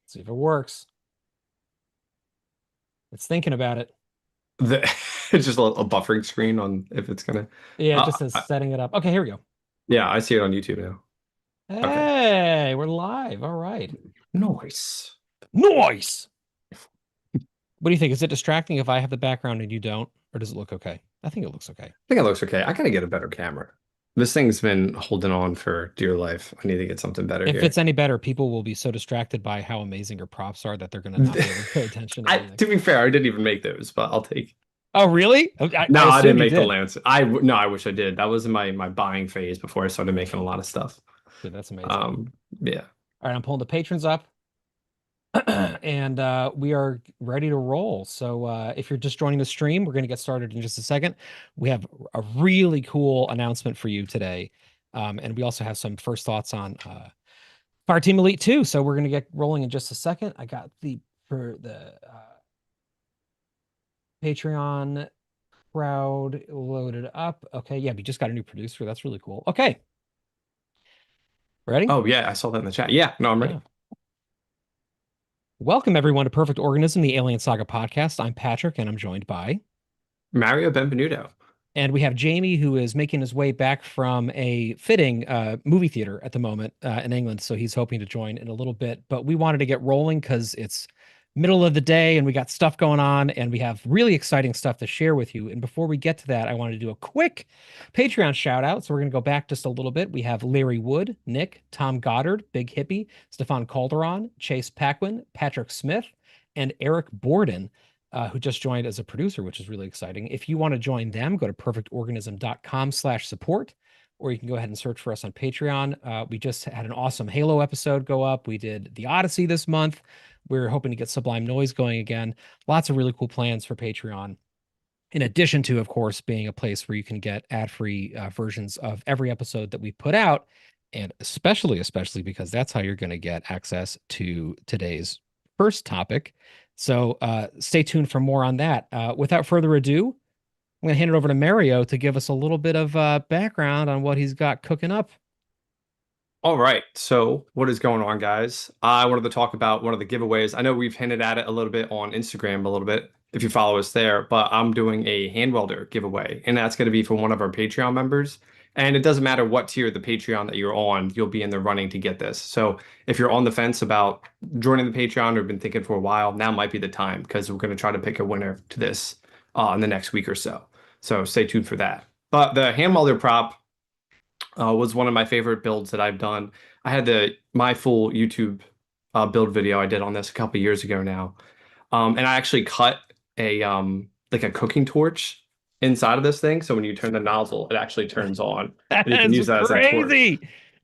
See if it works. It's thinking about it. The it's just a buffering screen on if it's gonna. Yeah, it Uh, just says I- setting it up. Okay, here we go. yeah, I see it on YouTube now. Okay. Hey, we're live. All right. Nice. Nice. What do you think? Is it distracting if I have the background and you don't? Or does it look okay? I think it looks okay. I think it looks okay. I gotta get a better camera. This thing's been holding on for dear life. I need to get something better If it's here. any better, people will be so distracted by how amazing your props are that they're going to not be able to pay attention to anything. To be fair, I didn't even make those, but I'll take. Oh, really? I No, I didn't assumed you make the did. lance. No, I wish I did. That was in my buying phase before I started making a lot of stuff. Dude, that's amazing. Um, yeah. All right, I'm pulling the patrons up. And we are ready to roll. So if you're just joining the stream, we're going to get started in just a second. We have a really cool announcement for you today. And we also have some first thoughts on Fireteam Elite 2. So we're going to get rolling in just a second. I got the Patreon crowd loaded up. Okay, yeah, we just got a new producer. That's really cool. Okay, ready? Oh yeah, I saw that in the chat. Yeah, no, I'm Yeah. ready. Welcome everyone to Perfect Organism, the Alien Saga podcast. I'm Patrick, and I'm joined by Mario Benvenuto. and we have Jaime, who is making his way back from a fitting movie theater at the moment in England. So he's hoping to join in a little bit. But we wanted to get rolling because it's middle of the day and we got stuff going on and we have really exciting stuff to share with you. And before we get to that, I wanted to do a quick Patreon shout out. So we're going to go back just a little bit. We have Larry Wood, Nick, Tom Goddard, Big Hippie, Stefan Calderon, Chase Paquin, Patrick Smith, and Eric Borden, who just joined as a producer, which is really exciting. If you want to join them, go to perfectorganism.com/support, or you can go ahead and search for us on Patreon. We just had an awesome Halo episode go up. We did the Odyssey this month. We're hoping to get Sublime Noise going again. Lots of really cool plans for Patreon. In addition to, of course, being a place where you can get ad-free versions of every episode that we put out, and especially because that's how you're going to get access to today's first topic. So stay tuned for more on that. Without further ado, I'm going to hand it over to Mario to give us a little bit of background on what he's got cooking up. All right. So, what is going on, guys? I wanted to talk about one of the giveaways. I know we've hinted at it a little bit on Instagram, a little bit if you follow us there, but I'm doing a hand welder giveaway, and that's going to be for one of our Patreon members. And it doesn't matter what tier of the Patreon that you're on, you'll be in the running to get this. So, if you're on the fence about joining the Patreon or been thinking for a while, now might be the time because we're going to try to pick a winner to this in the next week or so. So, stay tuned for that. But the hand welder prop was one of my favorite builds that I've done. I had my full YouTube build video I did on this a couple years ago now, and I actually cut a like a cooking torch inside of this thing. So when you turn the nozzle, it actually turns on, That and you can is use that as a torch. crazy.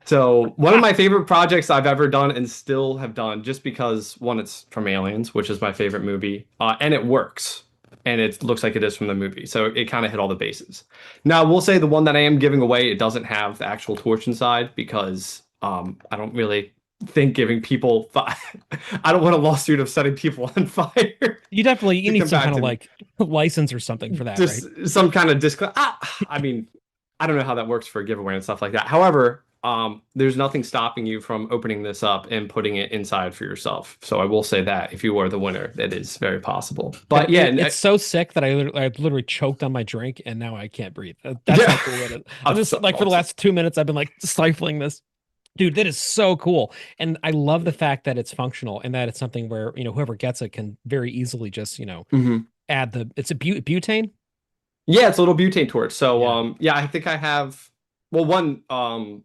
So one of my favorite projects I've ever done and still have done, just because one, it's from Aliens, which is my favorite movie, and it works, and it looks like it is from the movie. So it kind of hit all the bases. Now, we'll say the one that I am giving away, it doesn't have the actual torch inside because I don't really think giving people I don't want a lawsuit of setting people on fire You to need come some back kind of to me. like license or something for that, right? Just some kind of disclaimer. I mean, I don't know how that works for a giveaway and stuff like that. However, there's nothing stopping you from opening this up and putting it inside for yourself. So I will say that if you are the winner, that is very possible. But yeah, It's so sick that I literally choked on my drink and now I can't breathe. That's yeah, how cool it is. I'm I'm just so like for the awesome. last 2 minutes, I've been like stifling this. Dude, that is so cool. And I love the fact that it's functional and that it's something where, whoever gets it can very easily just, Hmm. add it's a butane. Yeah, it's a little butane torch. So Yeah. yeah, I think I have well one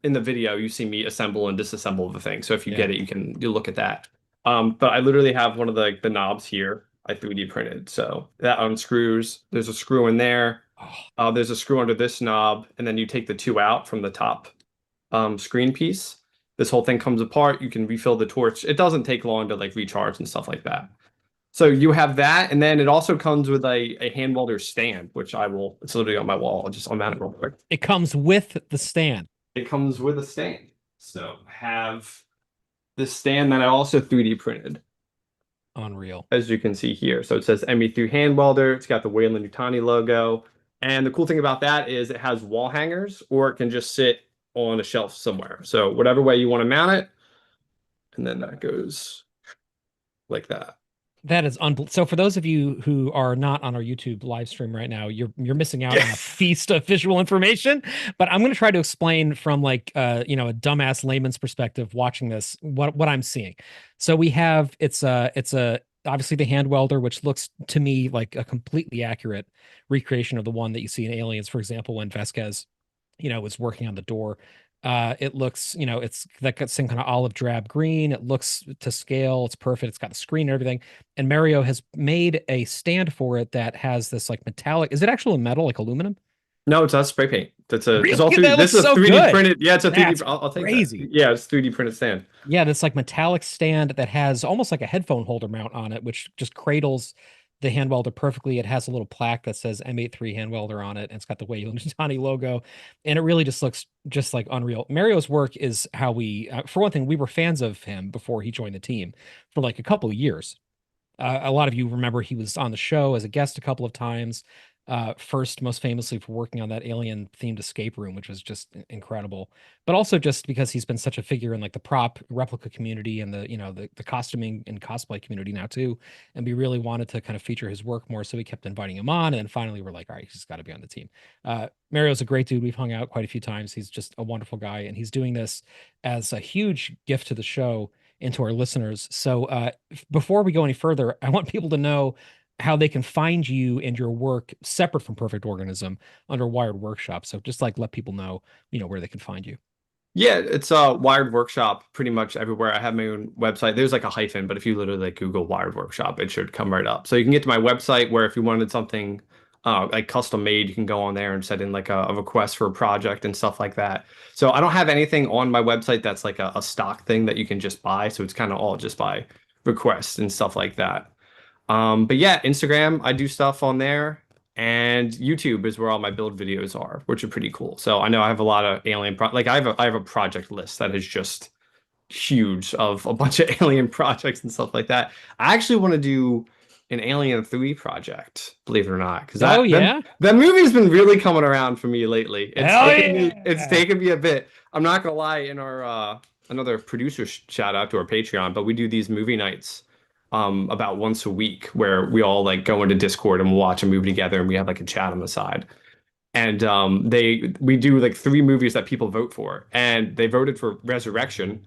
in the video you see me assemble and disassemble the thing. So if you Yeah. get it, you look at that. But I literally have one of the knobs here I 3D printed. So that unscrews. There's a screw in there. Oh, There's a screw under this knob, and then you take the two out from the top screen piece. This whole thing comes apart. You can refill the torch. It doesn't take long to like recharge and stuff like that. So you have that, and then it also comes with a hand welder stand, which it's literally on my wall. I'll mount it real quick. it comes with the stand. It comes with a stand. So I have this stand that I also 3D printed, Unreal. as you can see here. So it says ME3 hand welder. It's got the Wayland Yutani logo. And the cool thing about that is it has wall hangers, or it can just sit on a shelf somewhere. So whatever way you want to mount it, and then that goes like that. That is unbelievable. So for those of you who are not on our YouTube live stream right now, you're missing out Yeah. on a feast of visual information. But I'm going to try to explain from like a dumbass layman's perspective watching this what I'm seeing. So we have it's a obviously the hand welder, which looks to me like a completely accurate recreation of the one that you see in Aliens, for example, when Vasquez was working on the door. It looks, it's that got some kind of olive drab green. It looks to scale. It's perfect. It's got the screen and everything. And Mario has made a stand for it that has this like metallic. Is it actually metal, like aluminum? No, it's not spray paint. It's Really? all 3D. That This looks is a so 3D good. printed. Yeah, it's a 3D. That's I'll take that. crazy. Yeah, it's 3D printed stand. Yeah, this like metallic stand that has almost like a headphone holder mount on it, which just cradles the hand welder perfectly. It has a little plaque that says M83 hand welder on it, and it's got the Wayland logo, and it really just looks just like unreal. Mario's work is how for one thing, we were fans of him before he joined the team for like a couple of years. A lot of you remember he was on the show as a guest a couple of times. First, most famously for working on that alien themed escape room, which was just incredible. But also just because he's been such a figure in like the prop replica community and the costuming and cosplay community now too. And we really wanted to kind of feature his work more, so we kept inviting him on. And finally, we're like, all right, he's got to be on the team. Mario's a great dude. We've hung out quite a few times. He's just a wonderful guy, and he's doing this as a huge gift to the show and to our listeners. So before we go any further, I want people to know how they can find you and your work separate from Perfect Organism under Wired Workshop. So just like let people know, where they can find you. Yeah, it's Wired Workshop pretty much everywhere. I have my own website. There's like a hyphen, but if you literally like Google Wired Workshop, it should come right up. So you can get to my website where if you wanted something like custom made, you can go on there and set in like a request for a project and stuff like that. So I don't have anything on my website that's like a stock thing that you can just buy. So it's kind of all just by request and stuff like that. But yeah, Instagram, I do stuff on there. And YouTube is where all my build videos are, which are pretty cool. So I know I have a lot of alien like I have a project list that is just huge of a bunch of alien projects and stuff like that. I actually want to do an Alien 3 project, believe it or not, because Oh that yeah. that movie's been really coming around for me lately. Hell It's yeah. taken me a bit. I'm not gonna lie, in our another producer shout out to our Patreon, but we do these movie nights about once a week where we all like go into Discord and we'll watch a movie together and we have like a chat on the side. And we do like 3 movies that people vote for, and they voted for Resurrection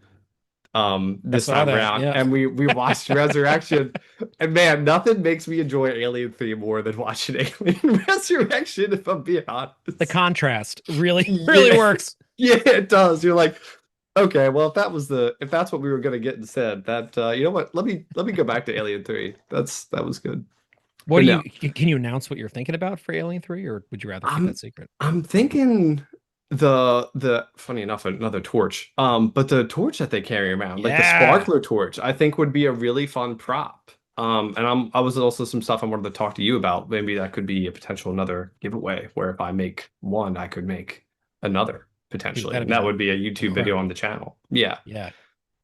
I this saw time that. around, Yeah. and we watched Resurrection, and man, nothing makes me enjoy Alien 3 more than watching Alien Resurrection, if I'm being The honest. contrast really, really Yeah, works. yeah, it does. You're like, okay, well, if that's what we were gonna get instead, that you know what? Let me go back to Alien 3. That was good. What But do no, can you announce what you're thinking about for Alien 3, or would you rather keep that I'm secret? I'm thinking the funny enough, another torch. But the torch that they carry around, like the Yeah. sparkler torch, I think would be a really fun prop. And I was also some stuff I wanted to talk to you about. Maybe that could be a potential another giveaway where if I make one, I could make another Dude, potentially. that'd And that be would be a YouTube video on incredible. the channel. Yeah. Yeah.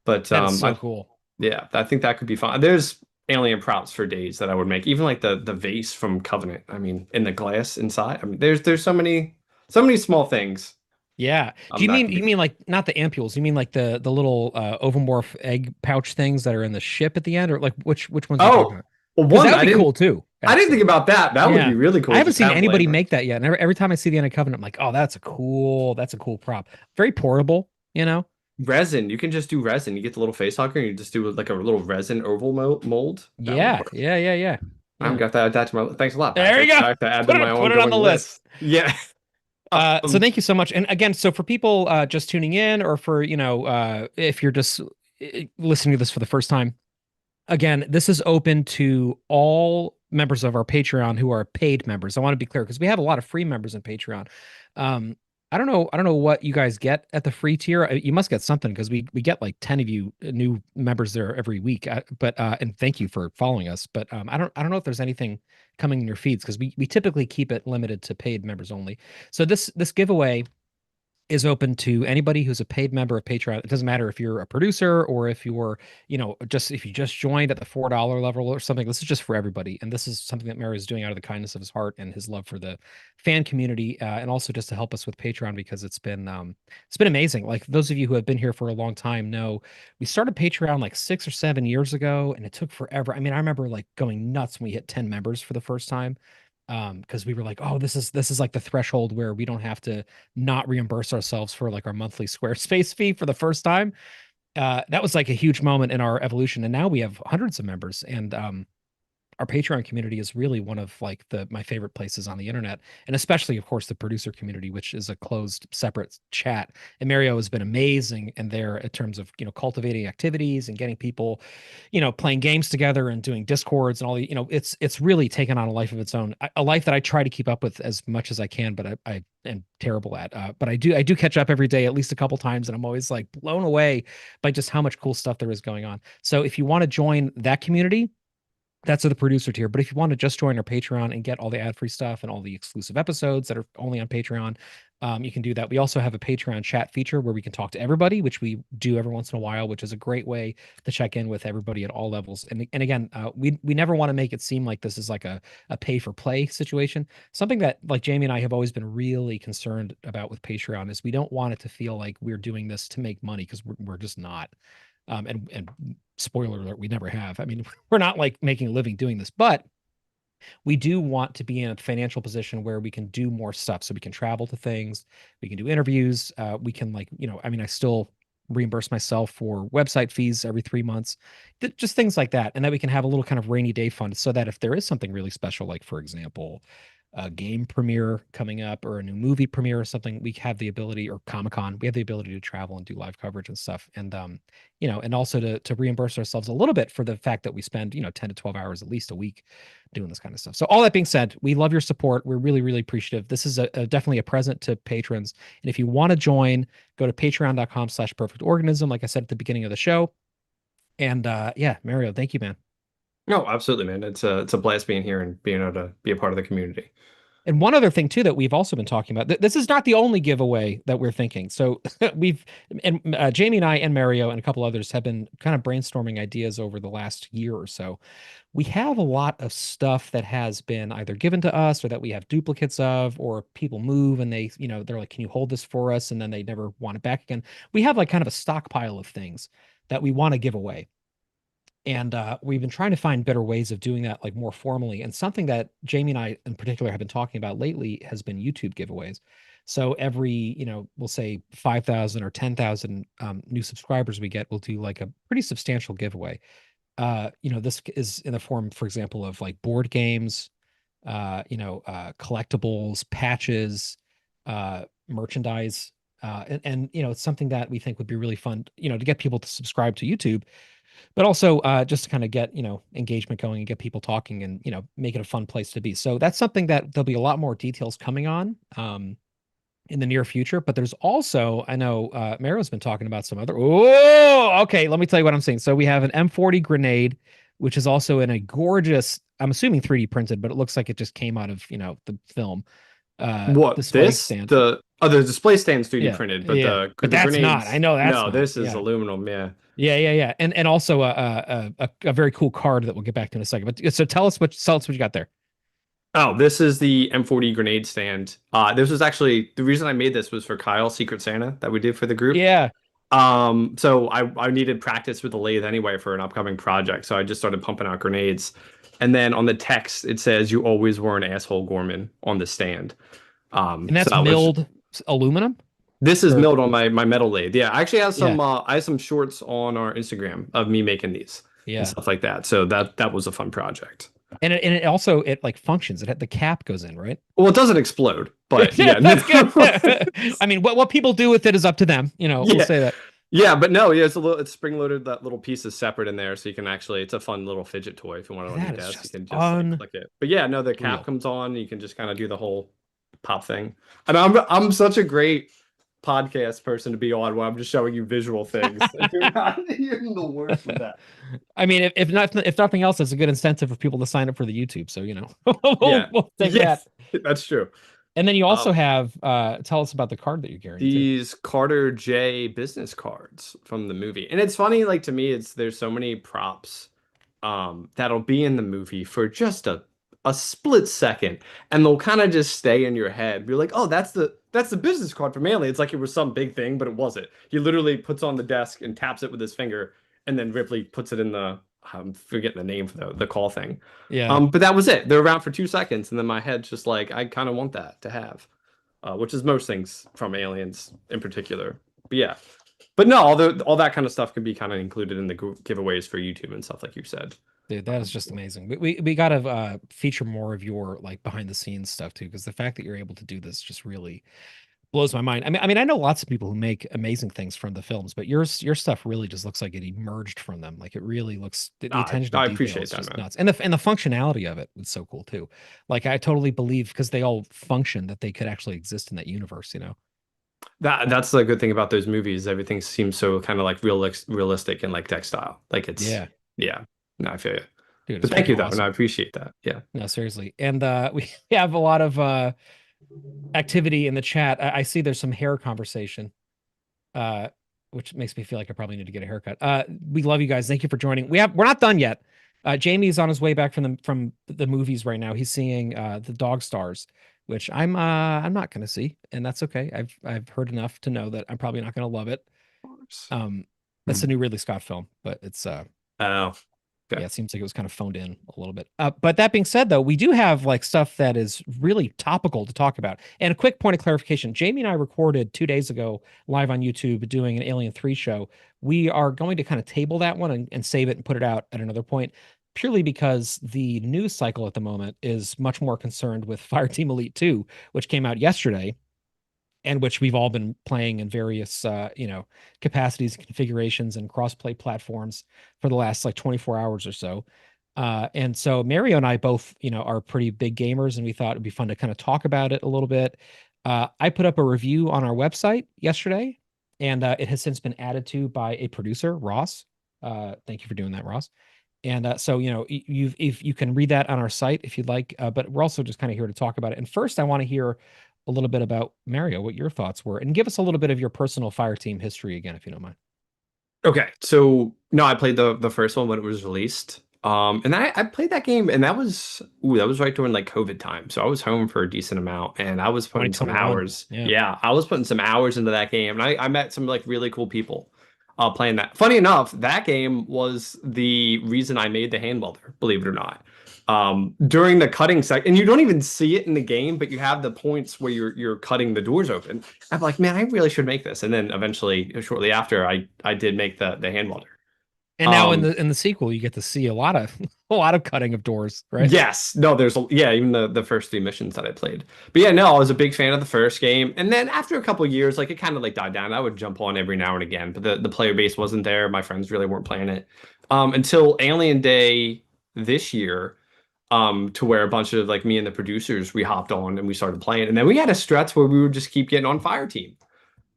But That is so cool. yeah, I think that could be fun. There's alien props for days that I would make. Even like the vase from Covenant. I mean, in the glass inside. I mean, there's so many small things. Yeah. Do you That mean could be you fun. mean like not the ampules? You mean like the little ovomorph egg pouch things that are in the ship at the end, or like which ones are you talking Oh, about? well, Because that one would be cool too, I didn't think actually. about that. That would be Yeah. really I cool. haven't Just seen have anybody lanterns. make that yet. And every time I see the end of Covenant, I'm like, oh, that's a cool prop. Very portable, you know? Resin. You can just do resin. You get the little face hugger and you just do like a little resin oval mold. That would Yeah, work. yeah, yeah, yeah. I'm Yeah. gonna have to add that to my. Thanks a lot, There you Patrick. go. I have to add to Put my it put it on ongoing the list. list. Yeah. So Um, thank you so much. And again, so for people just tuning in, or for, if you're just listening to this for the first time, again, this is open to all members of our Patreon who are paid members. I want to be clear because we have a lot of free members in Patreon. Um, I don't know what you guys get at the free tier. You must get something because we get like 10 of you new members there every week. But and thank you for following us. But I don't know if there's anything coming in your feeds because we typically keep it limited to paid members only. So this giveaway is open to anybody who's a paid member of Patreon. It doesn't matter if you're a producer or if you're, just if you just joined at the $4 level or something. This is just for everybody, and this is something that Mario is doing out of the kindness of his heart and his love for the fan community, and also just to help us with Patreon because it's been amazing. Like those of you who have been here for a long time know, we started Patreon like 6 or 7 years ago, and it took forever. I mean, I remember like going nuts when we hit 10 members for the first time, because we were like, oh, this is like the threshold where we don't have to not reimburse ourselves for like our monthly Squarespace fee for the first time. That was like a huge moment in our evolution, and now we have hundreds of members, and our Patreon community is really one of like the my favorite places on the internet, and especially, of course, the producer community, which is a closed, separate chat. And Mario has been amazing in there in terms of cultivating activities and getting people, playing games together and doing discords and all the it's really taken on a life of its own, a life that I try to keep up with as much as I can, but I am terrible at. But I do catch up every day at least a couple times, and I'm always like blown away by just how much cool stuff there is going on. So if you want to join that community, that's the producer tier. But if you want to just join our Patreon and get all the ad-free stuff and all the exclusive episodes that are only on Patreon, you can do that. We also have a Patreon chat feature where we can talk to everybody, which we do every once in a while, which is a great way to check in with everybody at all levels. And again, we never want to make it seem like this is like a pay for play situation. Something that like Jamie and I have always been really concerned about with Patreon is we don't want it to feel like we're doing this to make money, because we're just not. And spoiler alert, we never have. I mean, we're not like making a living doing this, but we do want to be in a financial position where we can do more stuff. So we can travel to things, we can do interviews, we can like, I mean, I still reimburse myself for website fees every 3 months, just things like that. And that we can have a little kind of rainy day fund so that if there is something really special, like for example, a game premiere coming up or a new movie premiere or something, we have the ability, or Comic-Con, we have the ability to travel and do live coverage and stuff. And and also to reimburse ourselves a little bit for the fact that we spend, 10 to 12 hours at least a week doing this kind of stuff. So all that being said, we love your support. We're really, really appreciative. This is definitely a present to patrons. And if you want to join, go to patreon.com/perfectorganism, like I said at the beginning of the show. And yeah, Mario, thank you, man. No, absolutely, man. It's a blast being here and being able to be a part of the community. And one other thing too that we've also been talking about. This is not the only giveaway that we're thinking. So we've and Jamie and I and Mario and a couple others have been kind of brainstorming ideas over the last year or so. We have a lot of stuff that has been either given to us or that we have duplicates of, or people move and they're like, "Can you hold this for us?" And then they never want it back again. We have like kind of a stockpile of things that we want to give away. And we've been trying to find better ways of doing that, like more formally. And something that Jamie and I, in particular, have been talking about lately has been YouTube giveaways. So every, we'll say 5,000 or 10,000 new subscribers we get, we'll do like a pretty substantial giveaway. This is in the form, for example, of like board games, collectibles, patches, merchandise. And it's something that we think would be really fun, to get people to subscribe to YouTube, but also just to kind of get engagement going and get people talking and make it a fun place to be. So that's something that there'll be a lot more details coming on in the near future. But there's also, I know Mario's been talking about some other. Oh, okay, let me tell you what I'm saying. So we have an M40 grenade, which is also in a gorgeous, I'm assuming 3D printed, but it looks like it just came out of the film What display this? stand. The display stand's 3D Yeah, printed, but yeah, but the that's not. I grenades, know that's no, not. this is Yeah. aluminum. Yeah. Yeah, yeah, yeah, and also a very cool card that we'll get back to in a second. But so tell us what you got there. Oh, this is the M40 grenade stand. This was actually the reason I made this was for Kyle's Secret Santa that we did for the group. Yeah, So I needed practice with the lathe anyway for an upcoming project, so I just started pumping out grenades. And then on the text it says you always were an asshole, Gorman, on the stand. and So that's that was milled aluminum. this is Or milled on my metal lathe. Yeah, I actually have yeah, some I have some shorts on our Instagram of me making these and yeah, stuff like that. So that was a fun project. and it also it like functions. The cap goes in, right? Well, it doesn't explode, but Yeah, yeah. that's good. I mean, what people do with it is up to them. We'll Yeah. say that. Yeah, but no, yeah, it's spring loaded. That little piece is separate in there, so you can actually it's a fun little fidget toy if you want it on your That is desk. You just can just like click it. But yeah, no, the cap unreal. comes on. You can just kind of do the whole pop thing. And I'm such a great podcast person to be on where I'm just showing you visual things. And you're not you're the worst with that. I mean, if nothing else, it's a good incentive for people to sign up for the YouTube. So Yeah. we'll take that. Yes, that's true. And then you also Um, have tell us about the card that you're carrying too. these Carter J business cards from the movie. And it's funny, like to me, it's there's so many props that'll be in the movie for just a split second, and they'll kind of just stay in your head. Be like, oh, that's the business card from Manly. It's like it was some big thing, but it wasn't. He literally puts on the desk and taps it with his finger, and then Ripley puts it in the I'm forgetting the name for the call thing. Yeah. But that was it. They're around for 2 seconds, and then my head's just like, I kind of want that to have, which is most things from Aliens in particular. But yeah, but no, all that kind of stuff can be kind of included in the giveaways for YouTube and stuff, like you said. Dude, that is just amazing. We gotta feature more of your like behind the scenes stuff too, because the fact that you're able to do this just really blows my mind. I mean, I know lots of people who make amazing things from the films, but your stuff really just looks like it emerged from them. Like it really looks the I, attention to I detail appreciate is that, just man. nuts. And the functionality of it was so cool too. Like I totally believe because they all function that they could actually exist in that universe, you know? That's the good thing about those movies. Everything seems so kind of like realistic and like textile. Like it's Yeah, yeah. No, I feel you. dude, But it's thank freaking you though, and I awesome. appreciate that. Yeah. No, seriously. And we have a lot of activity in the chat. I see there's some hair conversation. uh, which makes me feel like I probably need to get a haircut. We love you guys. Thank you for joining. We're not done yet. Jamie's on his way back from the movies right now. He's seeing the Dog Stars, which I'm not gonna see, and that's okay. I've heard enough to know that I'm probably not gonna love it. Um, that's Hmm. the new Ridley Scott film, but it's Oh, yeah, okay. it seems like it was kind of phoned in a little bit. But that being said, though, we do have like stuff that is really topical to talk about. And a quick point of clarification: Jamie and I recorded 2 days ago live on YouTube doing an Alien 3 show. We are going to kind of table that one and save it and put it out at another point, purely because the news cycle at the moment is much more concerned with Fireteam Elite 2, which came out yesterday and which we've all been playing in various capacities and configurations and crossplay platforms for the last like 24 hours or so. And so Mario and I both are pretty big gamers, and we thought it'd be fun to kind of talk about it a little bit. I put up a review on our website yesterday, and it has since been added to by a producer, Ross. Thank you for doing that, Ross. And so, you if you can read that on our site if you'd like, but we're also just kind of here to talk about it. And first, I want to hear a little bit about Mario, what your thoughts were, and give us a little bit of your personal Fire Team history again, if you don't mind. Okay, so no, I played the first one when it was released. And I played that game, and that was right during like COVID time. So I was home for a decent amount, and I was putting some 2021. hours. Yeah. Yeah, I was putting some hours into that game, and I met some like really cool people playing that. Funny enough, that game was the reason I made the hand welder, believe it or not. During the cutting sec, and you don't even see it in the game, but you have the points where you're cutting the doors open. I'm like, man, I really should make this. And then eventually, shortly after, I did make the hand welder. And now in Um, the sequel, you get to see a lot of a lot of cutting of doors, right? yes, no, yeah, even the first three missions that I played. But yeah, no, I was a big fan of the first game. And then after a couple of years, like it kind of like died down. I would jump on every now and again, but the player base wasn't there. My friends really weren't playing it. Until Alien Day this year, to where a bunch of like me and the producers we hopped on and we started playing. And then we had a stretch where we would just keep getting on Fireteam.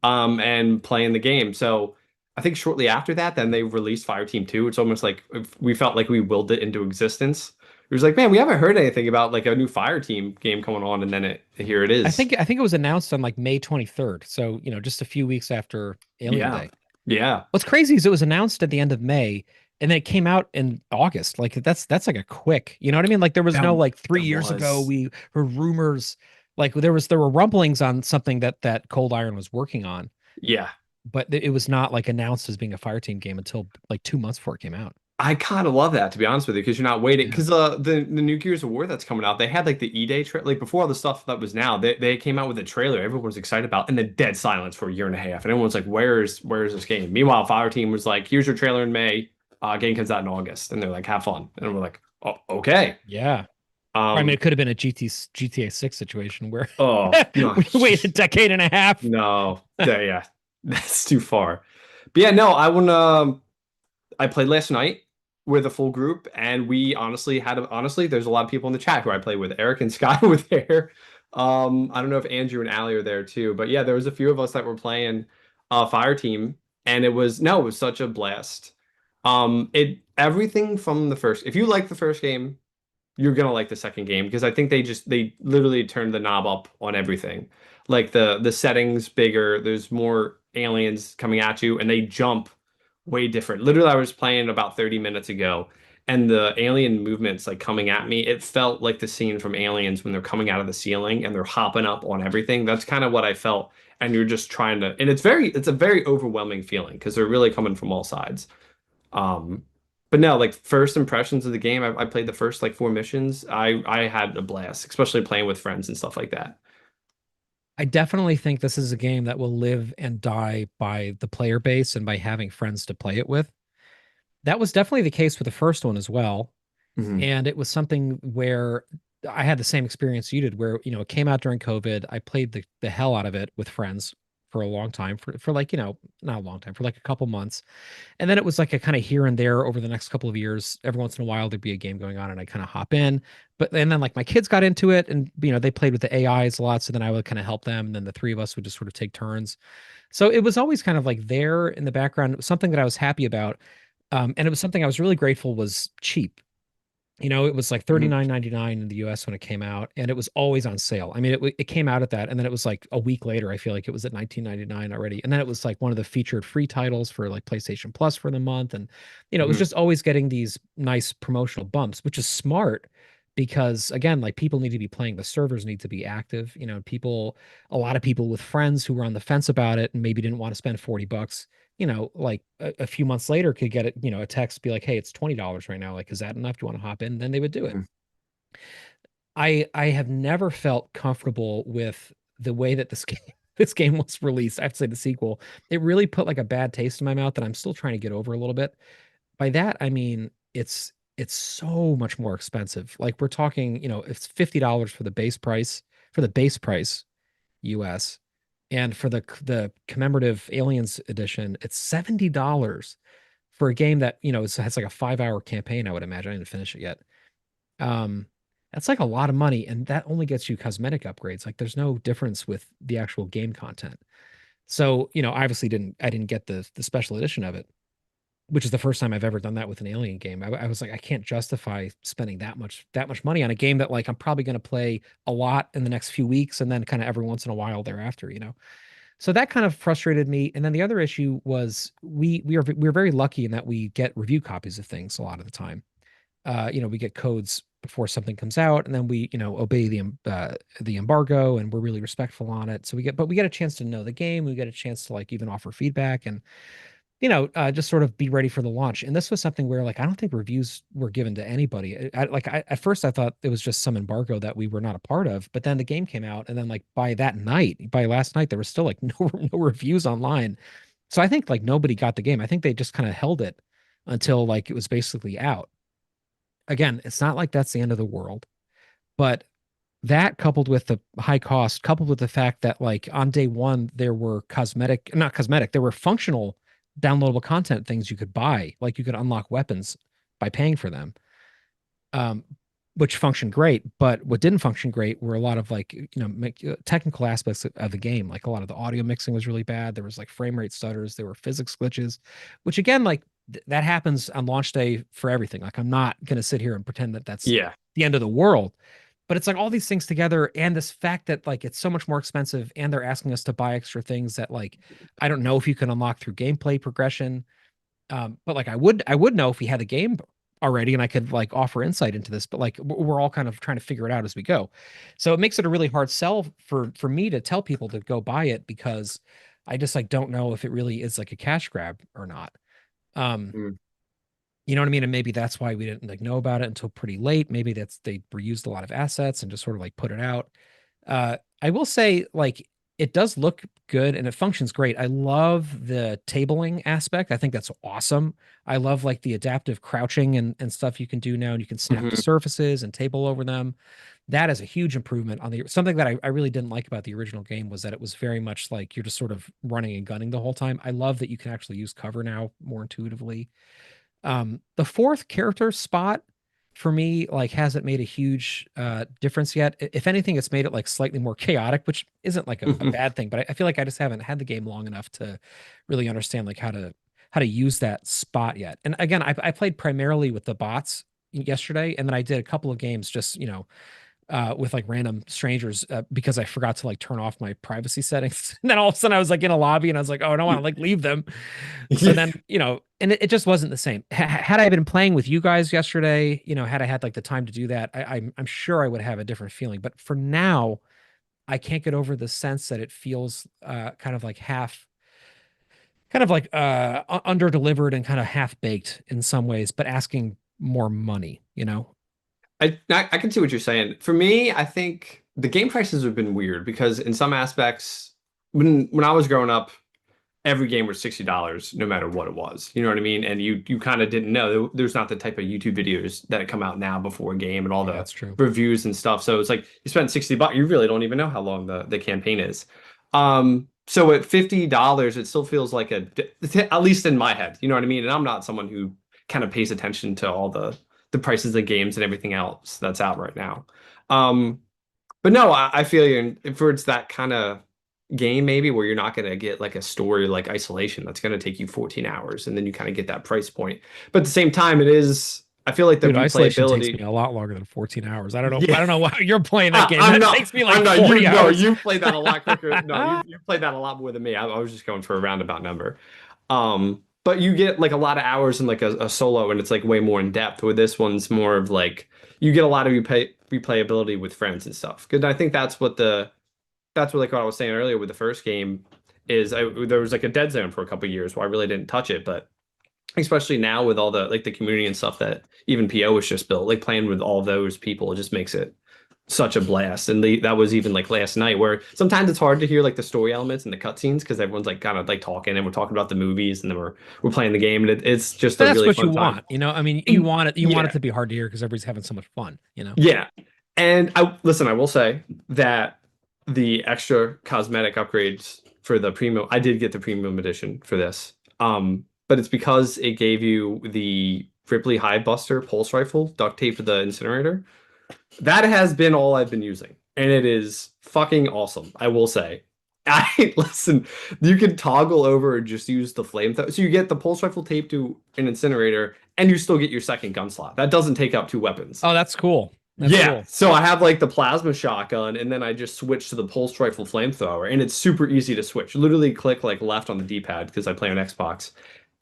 And playing the game. So I think shortly after that, then they released Fireteam 2. It's almost like if we felt like we willed it into existence. It was like, man, we haven't heard anything about like a new Fireteam game coming on, and then here it I is. think I think it was announced on like May 23rd, so just a few weeks after Alien Yeah. Day. Yeah. What's crazy is it was announced at the end of May, and then it came out in August. Like that's like a quick, you know what I mean? Like there was no That, like three that years ago was. we heard rumors, like there were rumblings on something that Cold Iron was working on, Yeah. but it was not like announced as being a fire team game until like 2 months before it came out. I kind of love that, to be honest with you, because you're not waiting. Yeah. Because the new Gears of War that's coming out, they had like the E-Day like before all the stuff that was now, they came out with a trailer everyone was excited about, and then dead silence for a year and a half, and everyone's like, where's this game? Meanwhile, Fireteam was like, here's your trailer in May, game comes out in August, and they're like, have fun, and we're like, oh, okay. Yeah. I mean, Um, it could have been a GTA 6 situation where oh no, we wait a decade and a half. no, yeah, that's too far. But yeah, no, I played last night with a full group, and we honestly, there's a lot of people in the chat who I play with. Eric and Sky were there. I don't know if Andrew and Allie are there too, but yeah, there was a few of us that were playing Fire Team, and it was such a blast. It everything from the first. If you like the first game, you're gonna like the second game because I think they literally turned the knob up on everything. Like the settings bigger, there's more aliens coming at you, and they jump way different. Literally, I was playing about 30 minutes ago, and the alien movements like coming at me, it felt like the scene from Aliens when they're coming out of the ceiling and they're hopping up on everything. That's kind of what I felt. And you're just trying to, and it's a very overwhelming feeling because they're really coming from all sides. Um, but no, like first impressions of the game, I played the first like four missions. I had a blast, especially playing with friends and stuff like that. I definitely think this is a game that will live and die by the player base and by having friends to play it with. That was definitely the case with the first one as well. Hmm. And it was something where I had the same experience you did, where, it came out during COVID. I played the hell out of it with friends for a long time, for like, not a long time, for like a couple months. And then it was like a kind of here and there over the next couple of years. Every once in a while, there'd be a game going on and I kind of hop in. But and then like my kids got into it and, they played with the AIs a lot. So then I would kind of help them. And then the three of us would just sort of take turns. So it was always kind of like there in the background. It was something that I was happy about. And it was something I was really grateful was cheap. It was like Hmm. 39.99 in the US when it came out, and it was always on sale. I mean, it came out at that, and then it was like a week later, I feel like it was at 19.99 already. And then it was like one of the featured free titles for like PlayStation Plus for the month. And, it was Hmm. just always getting these nice promotional bumps, which is smart because again, like people need to be playing, the servers need to be active. A lot of people with friends who were on the fence about it and maybe didn't want to spend $40, like a few months later could get it, a text be like, hey, it's $20 right now. Like, is that enough? Do you want to hop in? Then they would do it. Hmm. I have never felt comfortable with the way that this game this game was released. I have to say the sequel. It really put like a bad taste in my mouth that I'm still trying to get over a little bit. By that, I mean it's so much more expensive. Like we're talking, it's $50 for the base price US. And for the commemorative Aliens edition, it's $70 for a game that, has like a 5 hour campaign, I would imagine. I didn't finish it yet. Um, that's like a lot of money, and that only gets you cosmetic upgrades. Like there's no difference with the actual game content. So, obviously I didn't get the special edition of it, which is the first time I've ever done that with an Alien game. I was like, I can't justify spending that much money on a game that like I'm probably going to play a lot in the next few weeks and then kind of every once in a while thereafter. So that kind of frustrated me. And then the other issue was we are very lucky in that we get review copies of things a lot of the time. We get codes before something comes out, and then we, obey the embargo, and we're really respectful on it. So we get a chance to know the game. We get a chance to like even offer feedback and just sort of be ready for the launch. And this was something where like I don't think reviews were given to anybody. At first I thought it was just some embargo that we were not a part of, but then the game came out, and then like by last night, there was still like no reviews online. So I think like nobody got the game. I think they just kind of held it until like it was basically out. Again, it's not like that's the end of the world, but that coupled with the high cost, coupled with the fact that like on day one there were not cosmetic, there were functional downloadable content things you could buy, like you could unlock weapons by paying for them, um, which functioned great. But what didn't function great were a lot of like technical aspects of the game. Like a lot of the audio mixing was really bad. There was like frame rate stutters. There were physics glitches, which again like that happens on launch day for everything. Like I'm not gonna sit here and pretend that that's Yeah. the end of the world, but it's like all these things together and this fact that like it's so much more expensive and they're asking us to buy extra things that like I don't know if you can unlock through gameplay progression. But like I would know if we had the game already and I could like offer insight into this, but like we're all kind of trying to figure it out as we go. So it makes it a really hard sell for me to tell people to go buy it because I just like don't know if it really is like a cash grab or not. Um, Mm. you know what I mean? And maybe that's why we didn't like know about it until pretty late. Maybe that's they reused a lot of assets and just sort of like put it out. I will say like it does look good and it functions great. I love the tabling aspect. I think that's awesome. I love like the adaptive crouching and stuff you can do now, and you can snap to Hmm. surfaces and table over them. That is a huge improvement on the something that I really didn't like about the original game was that it was very much like you're just sort of running and gunning the whole time. I love that you can actually use cover now more intuitively. The fourth character spot for me like hasn't made a huge difference yet. If anything, it's made it like slightly more chaotic, which isn't like a Hmm. bad thing, but I feel like I just haven't had the game long enough to really understand like how to use that spot yet. And again, I played primarily with the bots. yesterday, and then I did a couple of games just, with like random strangers because I forgot to like turn off my privacy settings. And then all of a sudden I was like in a lobby and I was like, oh, I don't want to like leave them. So Yeah. then, and it just wasn't the same. Had I been playing with you guys yesterday, had I had like the time to do that, I'm sure I would have a different feeling. But for now, I can't get over the sense that it feels kind of like under delivered and kind of half baked in some ways, but asking more money. I can see what you're saying. For me, I think the game prices have been weird because in some aspects, when I was growing up, every game was $60 no matter what it was. You know what I mean? And you kind of didn't know. There's not the type of YouTube videos that come out now before a game and all Yeah, the that's true. reviews and stuff. So it's like you spend $60, you really don't even know how long the campaign is. So at $50, it still feels like at least in my head, you know what I mean? And I'm not someone who kind of pays attention to all the prices of games and everything else that's out right now. Um, but no, I feel you. And if it's that kind of game, maybe where you're not going to get like a story like Isolation that's going to take you 14 hours, and then you kind of get that price point. But at the same time, it is. I feel like the Dude, Isolation takes me replayability. a lot longer than 14 hours. I don't know. I Yeah, don't know why you're playing that game. I'm That not. takes me I'm like not. You 40 no. hours. You played that a lot quicker. No, you played that a lot more than me. I was just going for a roundabout number. But you get like a lot of hours in like a solo, and it's like way more in depth. Where this one's more of like you get a lot of replayability with friends and stuff. Because I think that's what like what I was saying earlier with the first game is there was like a dead zone for a couple of years where I really didn't touch it, but especially now with all the like the community and stuff that even PO was just built, like playing with all those people, it just makes it such a blast. And that was even like last night where sometimes it's hard to hear like the story elements and the cutscenes because everyone's like kind of like talking and we're talking about the movies and then we're playing the game and it's just But a that's really what you fun time. want. I mean, you And want it, yeah, to be hard to hear because everybody's having so much fun. yeah. And I listen, I will say that the extra cosmetic upgrades for the premium, I did get the premium edition for this. But it's because it gave you the Ripley Hive Buster pulse rifle duct tape to the incinerator. That has been all I've been using, and it is fucking awesome, I will say. I listen, you can toggle over and just use the flamethrower. So you get the pulse rifle tape to an incinerator, and you still get your second gun slot. That doesn't take up two weapons. Oh, that's cool. That's Yeah, cool. so I have like the plasma shotgun, and then I just switch to the pulse rifle flamethrower, and it's super easy to switch. Literally click like left on the D-pad because I play on Xbox,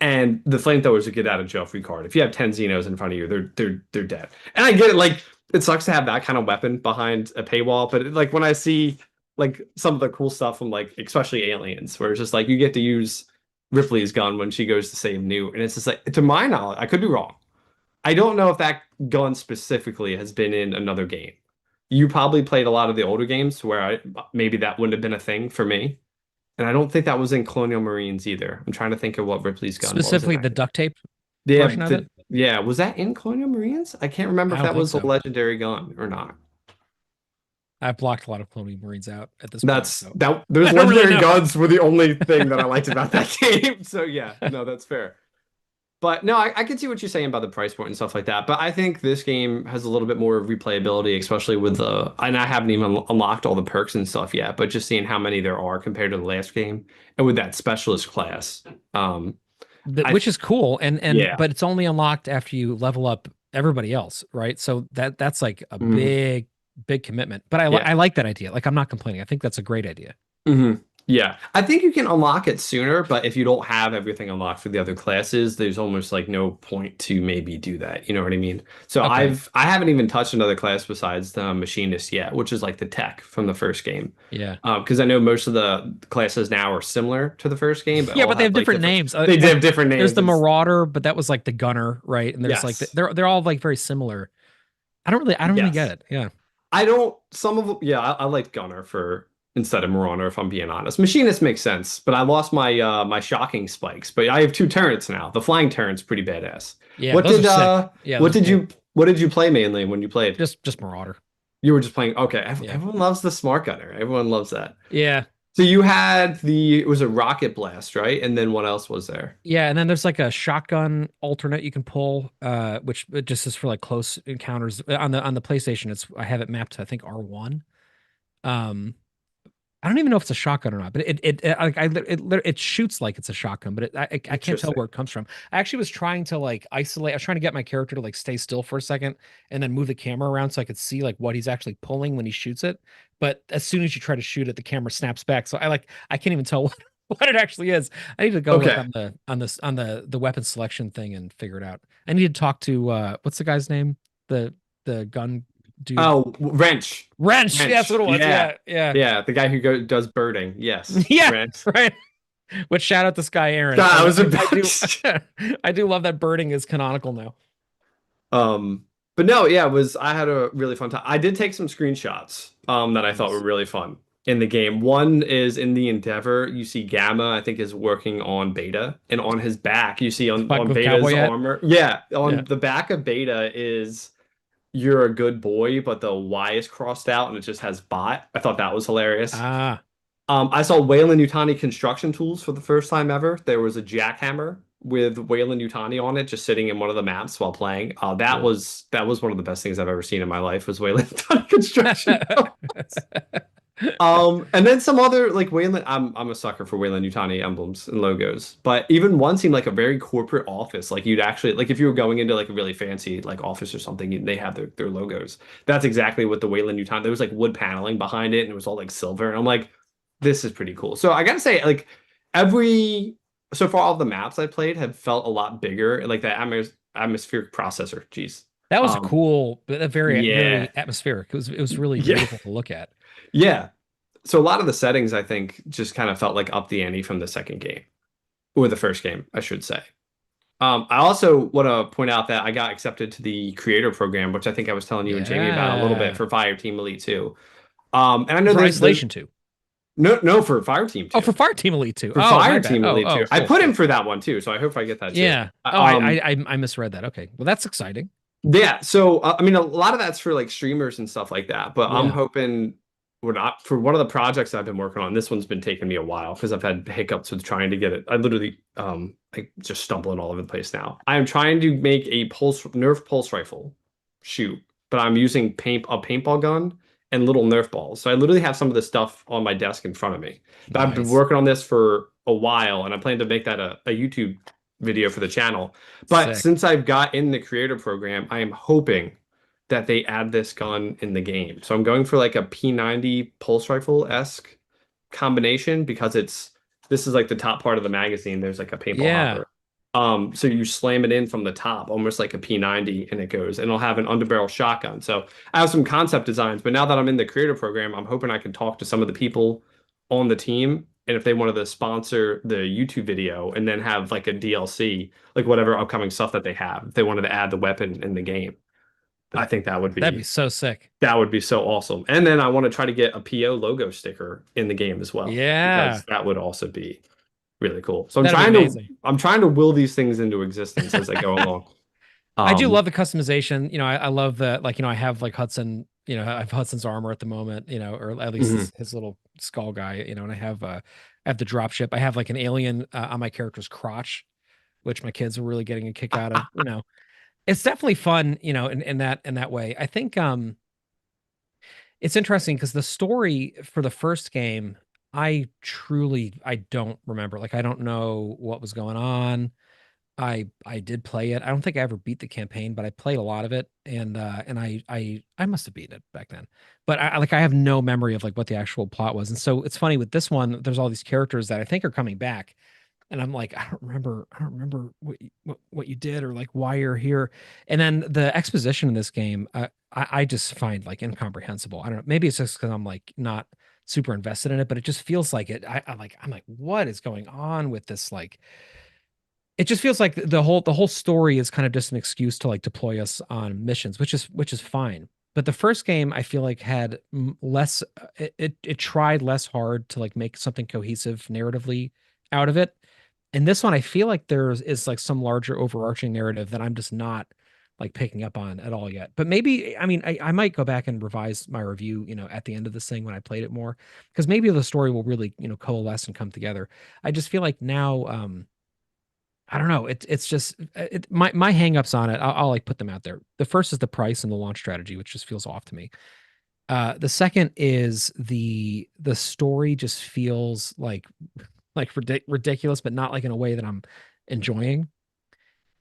and the flamethrower is a get out of jail free card. If you have 10 Xenos in front of you, they're dead. And I get it, like it sucks to have that kind of weapon behind a paywall, but like when I see like some of the cool stuff from like especially Aliens, where it's just like you get to use Ripley's gun when she goes to save Newt, and it's just like to my knowledge, I could be wrong. I don't know if that gun specifically has been in another game. You probably played a lot of the older games where maybe that wouldn't have been a thing for me. And I don't think that was in Colonial Marines either. I'm trying to think of what Ripley's gun was in Specifically that the game. duct tape Yeah, version of it. yeah, was that in Colonial Marines? I can't remember I if don't that think was a so. legendary gun or not. I've blocked a lot of Colonial Marines out at this point, That's so that I those don't really legendary know. guns were the only thing that I liked about that game. So yeah, no, that's fair. But no, I can see what you're saying about the price point and stuff like that. But I think this game has a little bit more replayability, especially with and I haven't even unlocked all the perks and stuff yet, but just seeing how many there are compared to the last game and with that specialist class. Um, Which is cool, and yeah. but it's only unlocked after you level up everybody else, right? So that's like a Mhm. big commitment. But Yeah. I like that idea. Like I'm not complaining. I think that's a great idea. hmm Yeah, I think you can unlock it sooner, but if you don't have everything unlocked for the other classes, there's almost like no point to maybe do that. You know what I mean? So Okay. I haven't even touched another class besides the machinist yet, which is like the tech from the first game. Yeah. Because I know most of the classes now are similar to the first game, but Yeah, all but they have have like different different. names. They Like have different there's names. the It's Marauder, but that was like the gunner, right? And there's like yes, they're all like very similar. I don't really get yes. it. Yeah. I don't. Some of them, yeah, I like Gunner for instead of Marauder, if I'm being honest. Machinist makes sense, but I lost my shocking spikes. But I have two turrets now. The flying turret's pretty badass. Yeah, What those are did sick. Yeah, what those are did cool. you play mainly when you played? Just Marauder. You were just playing. Okay, Yeah. everyone loves the smart gunner. Everyone loves that. Yeah. So you had it was a rocket blast, right? And then what else was there? Yeah, and then there's like a shotgun alternate you can pull, which it just is for like close encounters. On the PlayStation, I have it mapped to I think R1. Um, I don't even know if it's a shotgun or not, but it shoots like it's a shotgun, but I can't tell Interesting. where it comes from. I actually was trying to like isolate. I was trying to get my character to like stay still for a second and then move the camera around so I could see like what he's actually pulling when he shoots it. But as soon as you try to shoot it, the camera snaps back. So I can't even tell what it actually is. I need to go like Okay. on the weapon selection thing and figure it out. I need to talk to what's the guy's name? The gun dude. Oh, wrench. Wrench. Yeah, that's what Wrench. it was. Yeah. Yeah, yeah. Yeah. The guy who does birding. Yes. Yeah, Wrench. right. Which shout out to Sky Aaron. God, I was I about do to. I do love that birding is canonical now. Um, but no, yeah, I had a really fun time. I did take some screenshots that I thought were Nice. really fun in the game. One is in the Endeavor, you see Gamma, I think, is working on Beta, and on his back, you see on With Beta's cowboy hat. armor. Yeah, Yeah. on the back of Beta is you're a good boy, but the Y is crossed out and it just has bot. I thought that was hilarious. Ah, I saw Wayland Yutani construction tools for the first time ever. There was a jackhammer with Wayland Yutani on it, just sitting in one of the maps while playing. cool. That was one of the best things I've ever seen in my life was Wayland Yutani construction. And then some other like Wayland. I'm a sucker for Wayland Yutani emblems and logos, but even one seemed like a very corporate office. Like you'd actually like if you were going into like a really fancy like office or something, they have their logos. That's exactly what the Wayland Yutani. There was like wood paneling behind it, and it was all like silver. And I'm like, this is pretty cool. So I gotta say, like every so far all the maps I played have felt a lot bigger. Like that atmospheric processor. Jeez. That was Um, cool, but very, yeah, very atmospheric. It was really yeah, beautiful to look at. yeah. So a lot of the settings I think just kind of felt like up the ante from the second game or the first game, I should say. I also want to point out that I got accepted to the creator program, which I think I was telling you and Jamie about a little bit Yeah. for Fireteam Elite 2. And I know For there's Isolation 2. no for Fireteam Oh, 2. for Fireteam Elite 2. For Oh, my bad. Fireteam Oh, Elite oh, 2. I cool, put in cool. for that one too, so I hope I get that too. Yeah. Oh, I misread that. Okay. Well, that's exciting. Yeah, so I mean, a lot of that's for like streamers and stuff like that, but I'm Yeah. hoping we're not for one of the projects I've been working on. This one's been taking me a while because I've had hiccups with trying to get it. I literally like just stumbling all over the place now. I am trying to make a Nerf pulse rifle shoot, but I'm using a paintball gun and little Nerf balls. So I literally have some of this stuff on my desk in front of me. But I've been Nice. working on this for a while, and I plan to make that a YouTube video for the channel. But Sick. since I've got in the creator program, I am hoping that they add this gun in the game. So I'm going for like a P90 pulse rifle-esque combination because this is like the top part of the magazine. There's like a paintball Yeah. hopper. So you slam it in from the top, almost like a P90, and it goes, and it'll have an underbarrel shotgun. So I have some concept designs, but now that I'm in the creator program, I'm hoping I can talk to some of the people on the team, and if they wanted to sponsor the YouTube video and then have like a DLC, like whatever upcoming stuff that they have, if they wanted to add the weapon in the game, I think That'd be so sick. that would be so awesome. And then I want to try to get a PO logo sticker in the game as well, Yeah. because that would also be really cool. So That'd be amazing. I'm trying to will these things into existence as I go along. I do Um, love the customization. I love that, like, I have like Hudson, I have Hudson's armor at the moment, or at least mhm. his little skull guy, and I have the drop ship. I have like an alien on my character's crotch, which my kids are really getting a kick out of. It's definitely fun, in that way. I think it's interesting because the story for the first game, I don't remember. Like I don't know what was going on. I did play it. I don't think I ever beat the campaign, but I played a lot of it, and I must have beaten it back then. But I have no memory of like what the actual plot was. And so it's funny with this one, there's all these characters that I think are coming back, and I'm like, I don't remember what you did or like why you're here. And then the exposition in this game, I just find like incomprehensible. I don't know. Maybe it's just because I'm like not super invested in it, but it just feels like it. I'm like, what is going on with this? Like, it just feels like the whole story is kind of just an excuse to like deploy us on missions, which is fine. But the first game I feel like had less it tried less hard to like make something cohesive narratively out of it. And this one I feel like is like some larger overarching narrative that I'm just not like picking up on at all yet. But maybe, I mean, I might go back and revise my review, at the end of this thing when I played it more, because maybe the story will really, coalesce and come together. I just feel like now I don't know. It's just my hangups on it. I'll like put them out there. The first is the price and the launch strategy, which just feels off to me. The second is the story just feels like ridiculous, but not like in a way that I'm enjoying.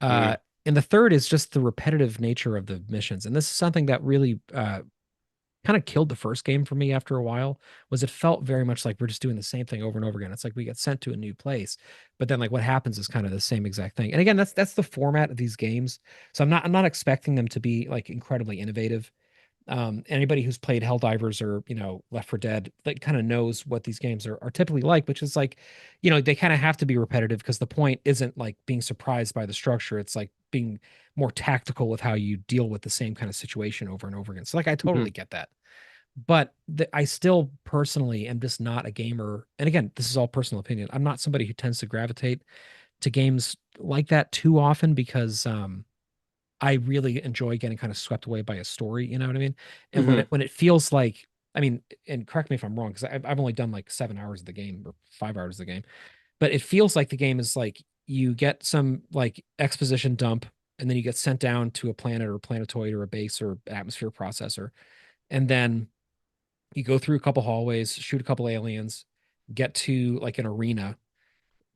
Uh, Mm, and the third is just the repetitive nature of the missions. And this is something that really kind of killed the first game for me after a while. Was it felt very much like we're just doing the same thing over and over again. It's like we get sent to a new place, but then like what happens is kind of the same exact thing. And again, that's the format of these games. So I'm not expecting them to be like incredibly innovative. Anybody who's played Helldivers or Left 4 Dead that kind of knows what these games are typically like, which is like, they kind of have to be repetitive because the point isn't like being surprised by the structure. It's like being more tactical with how you deal with the same kind of situation over and over again. So like I totally mhm, get that, but I still personally am just not a gamer. And again, this is all personal opinion. I'm not somebody who tends to gravitate to games like that too often because I really enjoy getting kind of swept away by a story, you know what I mean? And when it mhm, when it feels like, I mean, and correct me if I'm wrong, because I've only done like 7 hours of the game or 5 hours of the game, but it feels like the game is like you get some like exposition dump, and then you get sent down to a planet or a planetoid or a base or atmosphere processor, and then you go through a couple hallways, shoot a couple aliens, get to like an arena,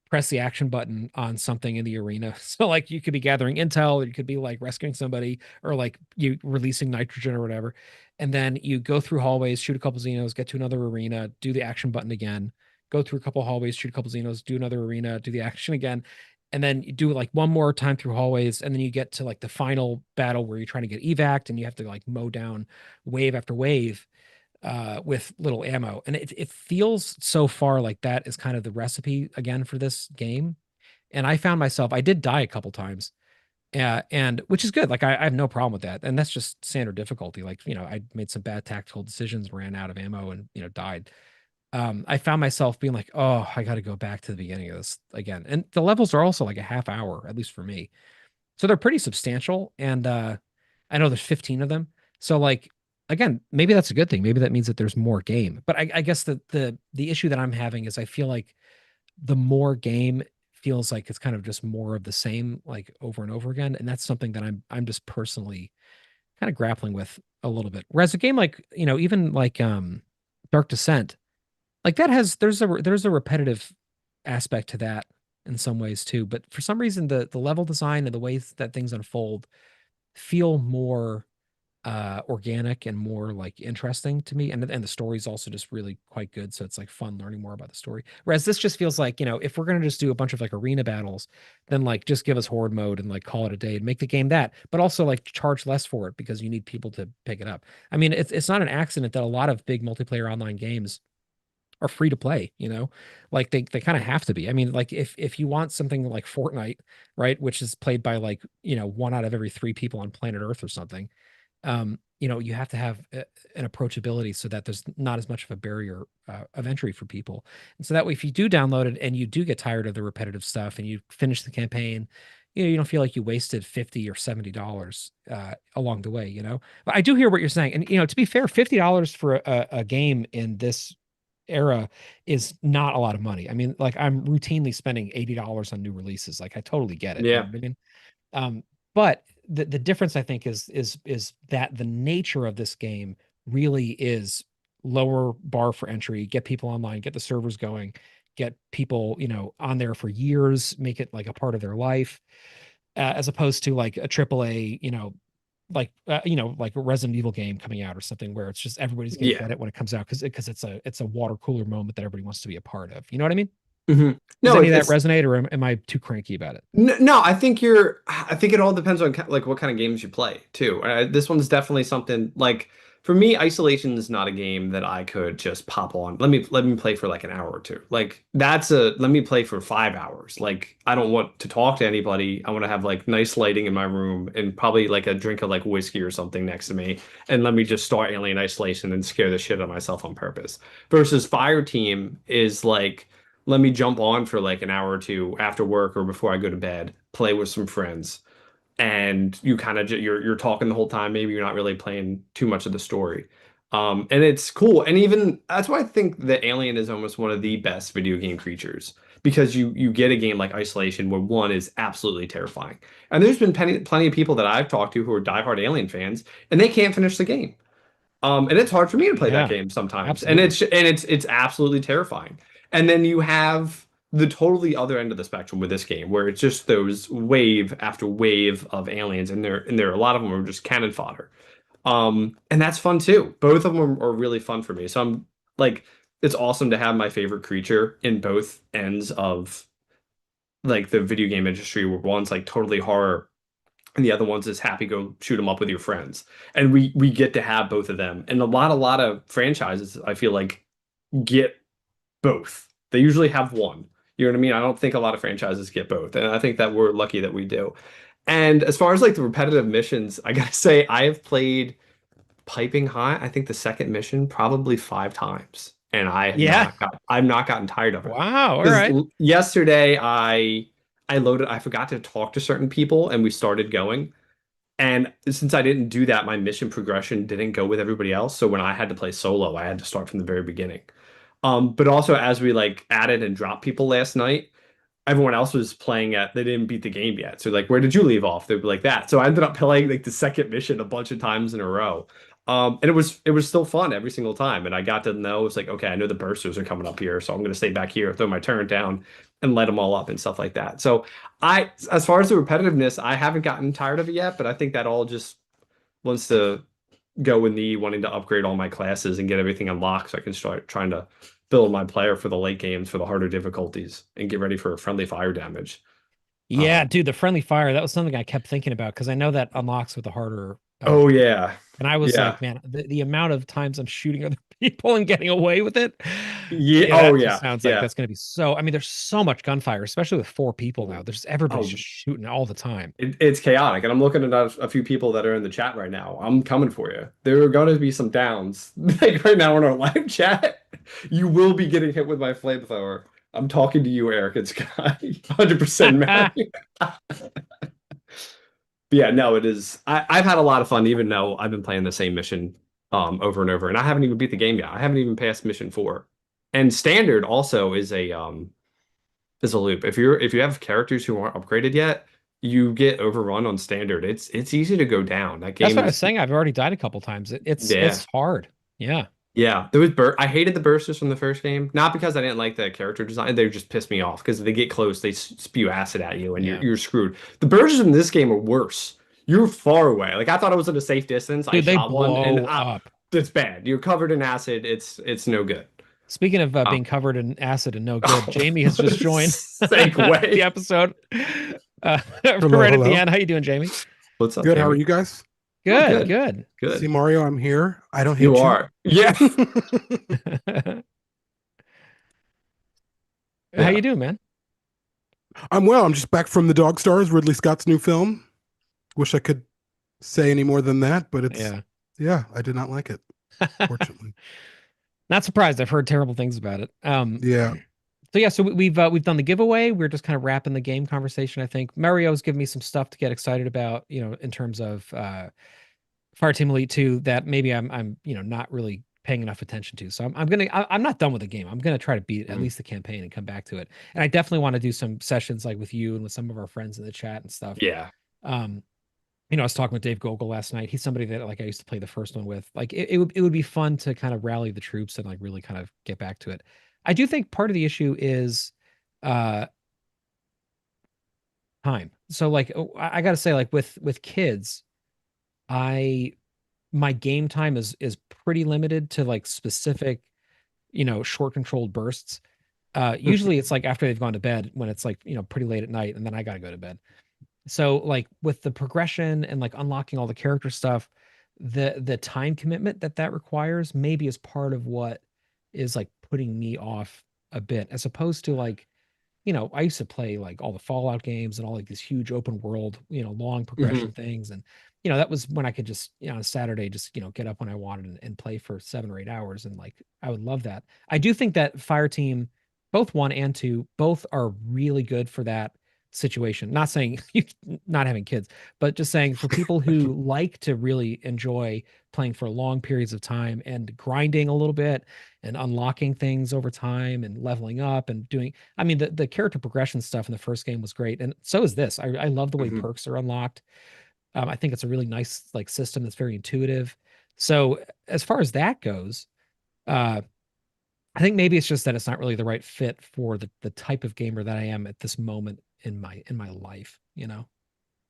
press the action button on something in the arena. So like you could be gathering intel, or you could be like rescuing somebody, or like you releasing nitrogen or whatever. And then you go through hallways, shoot a couple Xenos, get to another arena, do the action button again, go through a couple hallways, shoot a couple Xenos, do another arena, do the action again. And then you do it like one more time through hallways, and then you get to like the final battle where you're trying to get evac and you have to like mow down wave after wave with little ammo. And it feels so far like that is kind of the recipe again for this game. And I found myself, I did die a couple times, and which is good. Like I have no problem with that. And that's just standard difficulty. Like, I made some bad tactical decisions, ran out of ammo and, died. I found myself being like, oh, I got to go back to the beginning of this again. And the levels are also like a half hour, at least for me. So they're pretty substantial. And I know there's 15 of them. So like again, maybe that's a good thing. Maybe that means that there's more game. But I guess the issue that I'm having is I feel like the more game feels like it's kind of just more of the same, like over and over again. And that's something that I'm just personally kind of grappling with a little bit. Whereas a game like, even like Dark Descent, like that has there's a repetitive aspect to that in some ways too. But for some reason the level design and the ways that things unfold feel more organic and more like interesting to me, and the story's also just really quite good, so it's like fun learning more about the story. Whereas this just feels like, if we're going to just do a bunch of like arena battles, then like just give us horde mode and like call it a day and make the game that, but also like charge less for it because you need people to pick it up. I mean, it's not an accident that a lot of big multiplayer online games are free to play, like they kind of have to be. I mean, like if you want something like Fortnite, right, which is played by like, one out of every three people on planet Earth or something, you have to have an approachability so that there's not as much of a barrier of entry for people. And so that way, if you do download it and you do get tired of the repetitive stuff and you finish the campaign, you don't feel like you wasted 50 or $70 along the way, But I do hear what you're saying. And, to be fair, $50 for a game in this era is not a lot of money. I mean, like I'm routinely spending $80 on new releases. Like I totally get it. You know yeah. what I mean? Um, but the difference I think is that the nature of this game really is lower bar for entry, get people online, get the servers going, get people, on there for years, make it like a part of their life, as opposed to like a triple A, like a Resident Evil game coming out or something where it's just everybody's gonna Yeah. get it when it comes out because it's a water cooler moment that everybody wants to be a part of. You know what I mean? Mhm. Does No, any of that it's resonate, or am I too cranky about it? No, I think it all depends on like what kind of games you play too. This one's definitely something like for me, Isolation is not a game that I could just pop on. Let me play for like an hour or two. Like that's a let me play for 5 hours. Like I don't want to talk to anybody. I want to have like nice lighting in my room and probably like a drink of like whiskey or something next to me. And let me just start Alien Isolation and scare the shit out of myself on purpose. Versus Fireteam is like let me jump on for like an hour or two after work or before I go to bed, play with some friends, and you kind of you're talking the whole time. Maybe you're not really playing too much of the story, and it's cool. And even that's why I think the Alien is almost one of the best video game creatures because you get a game like Isolation where one is absolutely terrifying, and there's been plenty of people that I've talked to who are diehard Alien fans, and they can't finish the game. And it's hard for me to play that Yeah, game sometimes. And absolutely. it's absolutely terrifying. And then you have the totally other end of the spectrum with this game, where it's just those wave after wave of aliens, and there a lot of them are just cannon fodder. And that's fun too. Both of them are really fun for me. So I'm like, it's awesome to have my favorite creature in both ends of like the video game industry, where one's like totally horror and the other one's is happy go shoot them up with your friends. And we get to have both of them. And a lot of franchises I feel like get both. They usually have one. You know what I mean? I don't think a lot of franchises get both. And I think that we're lucky that we do. And as far as like the repetitive missions, I gotta say I have played Piping Hot, I think the second mission probably 5 times. And Yeah. I've not gotten tired of it. Wow. All Because right. yesterday I forgot to talk to certain people and we started going. And since I didn't do that, my mission progression didn't go with everybody else. So when I had to play solo, I had to start from the very beginning. But also as we like added and dropped people last night, everyone else was playing at they didn't beat the game yet. So like, where did you leave off? They'd be like that. So I ended up playing like the second mission a bunch of times in a row. And it was still fun every single time. And I got to know it's like, okay, I know the bursters are coming up here, so I'm gonna stay back here, throw my turret down, and let them all up and stuff like that. So as far as the repetitiveness, I haven't gotten tired of it yet, but I think that all just wants to go with me wanting to upgrade all my classes and get everything unlocked so I can start trying to build my player for the late games for the harder difficulties and get ready for friendly fire damage. Yeah, Um, dude, the friendly fire, that was something I kept thinking about because I know that unlocks with the harder oh yeah. and I was Yeah. like, man, the amount of times I'm shooting other people and getting away with it. Yeah. Yeah, Oh that just yeah. sounds like Yeah. that's going to be so. I mean, there's so much gunfire, especially with 4 people now. Oh, There's everybody's oh, just shooting all the time. it's chaotic. And I'm looking at a few people that are in the chat right now. I'm coming for you. There are going to be some downs. Like right now in our live chat, you will be getting hit with my flamethrower. I'm talking to you, Eric and Sky. 100% Mary. But yeah, no, it is. I've had a lot of fun, even though I've been playing the same mission over and over, and I haven't even beat the game yet. I haven't even passed mission 4. And standard also is a loop. If you have characters who aren't upgraded yet, you get overrun on standard. It's easy to go down. That That's game what I was is saying. I've already died a couple times. yeah. It's hard. Yeah. Yeah, there was I hated the bursters from the first game, not because I didn't like the character design. They just pissed me off because they get close, they spew acid at you, and you're Yeah. you're screwed. The bursters in this game are worse. You're far away. Like I thought I was at a safe distance. I Dude, they shot one, and blow up. it's bad. You're covered in acid. It's no good. Speaking of Um, being covered in acid and no good, Jamie has just joined the segue. episode. Uh, Hello, right at the hello. end. How you doing, Jamie? What's up, Good. How are Jamie? you guys? Oh, Good, good, good. See, good. Mario, I'm here. I don't You hate you. are. Yeah, How yeah. you doing, man? I'm well. I'm just back from the Dog Stars, Ridley Scott's new film. Wish I could say any more than that, but Yeah. yeah, I did not like it, fortunately. Not surprised. I've heard terrible things about it. Yeah. So yeah, so we've done the giveaway. We're just kind of wrapping the game conversation. I think Mario's given me some stuff to get excited about, in terms of Fireteam Elite 2 that maybe I'm not really paying enough attention to. So I'm not done with the game. I'm gonna try to beat at Mhm. least the campaign and come back to it. And I definitely want to do some sessions like with you and with some of our friends in the chat and stuff. Yeah. Um, I was talking with Dave Gogol last night. He's somebody that like I used to play the first one with. Like it would be fun to kind of rally the troops and like really kind of get back to it. I do think part of the issue is uh time. So like I gotta say, like with kids, I my game time is pretty limited to like specific, short controlled bursts. Usually it's like after they've gone to bed when it's like, pretty late at night and then I gotta go to bed. So like with the progression and like unlocking all the character stuff, the time commitment that requires maybe is part of what is like putting me off a bit, as opposed to like, I used to play like all the Fallout games and all like these huge open world, long progression Mhm. things. And, that was when I could just, on a Saturday, just, get up when I wanted and play for 7 or 8 hours. And like, I would love that. I do think that Fireteam, both 1 and 2, both are really good for that situation. Not saying you not having kids, but just saying for people who like to really enjoy playing for long periods of time and grinding a little bit and unlocking things over time and leveling up and doing, I mean, the character progression stuff in the first game was great, and so is this. I love the way Mhm. perks are unlocked. I think it's a really nice like system that's very intuitive. So as far as that goes, uh, I think maybe it's just that it's not really the right fit for the type of gamer that I am at this moment in my life, you know?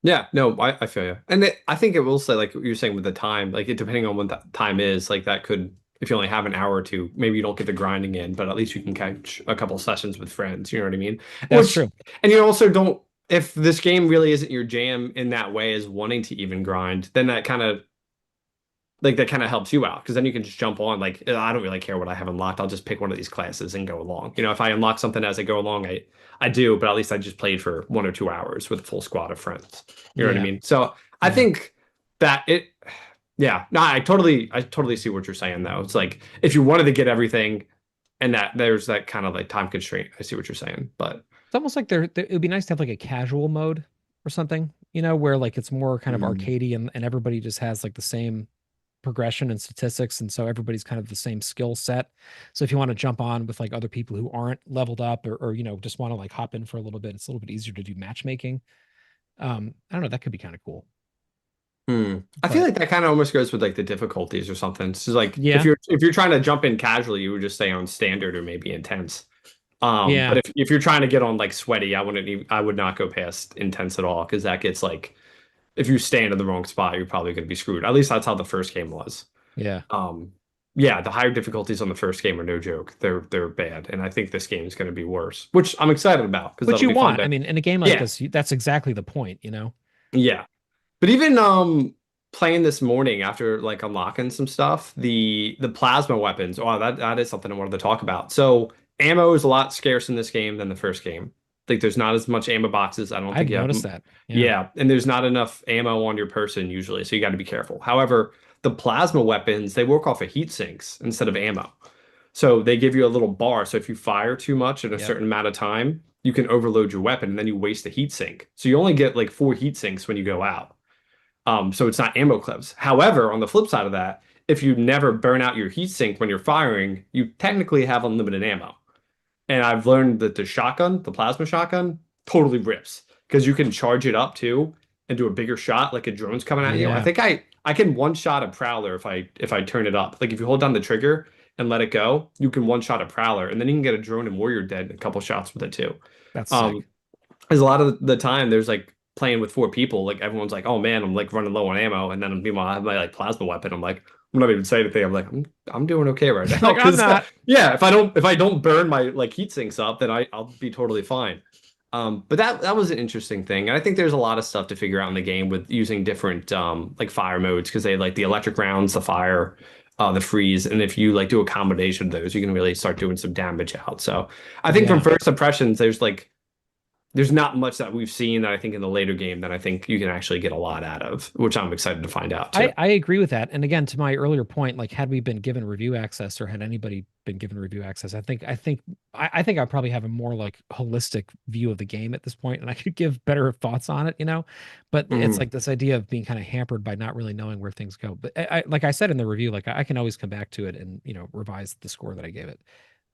Yeah, no, I feel you. And I think it will say, like you're saying with the time, like it depending on what that time is, like that could, if you only have an hour or two, maybe you don't get the grinding in, but at least you can catch a couple sessions with friends, you know what I mean? That's Which, true. and you also don't, if this game really isn't your jam in that way as wanting to even grind, then that kind of helps you out because then you can just jump on. Like, I don't really care what I have unlocked. I'll just pick one of these classes and go along. You know, if I unlock something as I go along, I do, but at least I just played for 1 or 2 hours with a full squad of friends. You know what I Yeah. mean? So I Yeah. think that yeah, no, I totally see what you're saying though. It's like if you wanted to get everything and that there's that kind of like time constraint. I see what you're saying, but It's almost like it would be nice to have like a casual mode or something, you know, where like it's more kind of mm, arcadey and everybody just has like the same progression and statistics, and so everybody's kind of the same skill set. So if you want to jump on with like other people who aren't leveled up or you know just want to like hop in for a little bit, it's a little bit easier to do matchmaking. I don't know, that could be kind of cool. I feel But like that kind of almost goes with like the difficulties or something. So like yeah, if you're trying to jump in casually, you would just stay on standard or maybe intense. But yeah, if you're trying to get on like sweaty, I would not go past intense at all because that gets like if you stand in the wrong spot, you're probably going to be screwed. At least that's how the first game was. yeah. Um, yeah, the higher difficulties on the first game are no joke. They're bad, and I think this game is going to be worse, which I'm excited about because Which that'll you be fun want. to. I mean, in a game like Yeah, this, that's exactly the point, you know? yeah. But even playing this morning after like unlocking some stuff, the plasma weapons, oh that is something I wanted to talk about. So ammo is a lot scarce in this game than the first game. Like there's not as much ammo boxes. I don't think I've you have noticed that. Yeah. yeah, and there's not enough ammo on your person usually, so you got to be careful. However, the plasma weapons, they work off of heat sinks instead of ammo. So they give you a little bar. So if you fire too much in a Yep. certain amount of time, you can overload your weapon and then you waste a heat sink. So you only get like 4 heat sinks when you go out. So it's not ammo clips. However, on the flip side of that, if you never burn out your heatsink when you're firing, you technically have unlimited ammo. And I've learned that the shotgun, the plasma shotgun, totally rips because you can charge it up too and do a bigger shot like a drone's coming at you. I Yeah. think I can one shot a prowler if I turn it up. Like if you hold down the trigger and let it go, you can one shot a prowler and then you can get a drone and warrior dead in a couple shots with it too. That's Um, sick. because a lot of the time there's like playing with 4 people, like everyone's like, "Oh man, I'm like running low on ammo," and then meanwhile I have my like plasma weapon. I'm like, I'm not even saying anything. I'm like, I'm doing okay right now Like I'm because not. yeah, if I don't burn my like heat sinks up, then I'll be totally fine. But that was an interesting thing, and I think there's a lot of stuff to figure out in the game with using different like fire modes because they like the electric rounds, the fire. The freeze, and if you like do a combination of those, you can really start doing some damage out. So, I think from Yeah. first impressions, there's not much that we've seen that I think in the later game that I think you can actually get a lot out of, which I'm excited to find out too. I agree with that. And again, to my earlier point, like had we been given review access or had anybody been given review access, I think I probably have a more like holistic view of the game at this point, and I could give better thoughts on it, you know. But it's Mhm. like this idea of being kind of hampered by not really knowing where things go. But like I said in the review, like I can always come back to it and you know revise the score that I gave it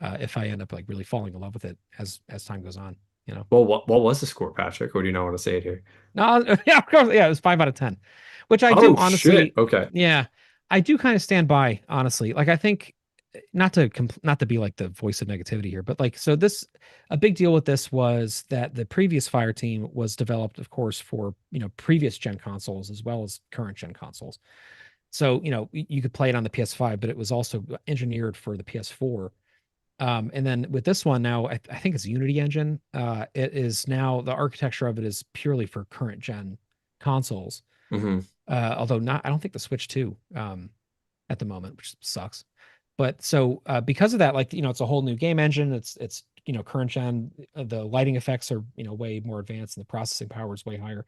if I end up like really falling in love with it as time goes on, you know. Well, what was the score, Patrick? Or do you not want to say it here? No, yeah, of course, yeah, it was 5 out of 10, which I do Oh shit. honestly, Okay. yeah, I do kind of stand by honestly. Like I think not to be like the voice of negativity here, but like so this a big deal with this was that the previous Fire Team was developed, of course, for you know previous gen consoles as well as current gen consoles. So you know you could play it on the PS5, but it was also engineered for the PS4. And then with this one now, I think it's Unity engine. It is now the architecture of it is purely for current gen consoles. hmm Although not, I don't think the Switch 2 at the moment, which sucks. But so because of that, like you know, it's a whole new game engine. It's you know current gen. The lighting effects are you know way more advanced, and the processing power is way higher.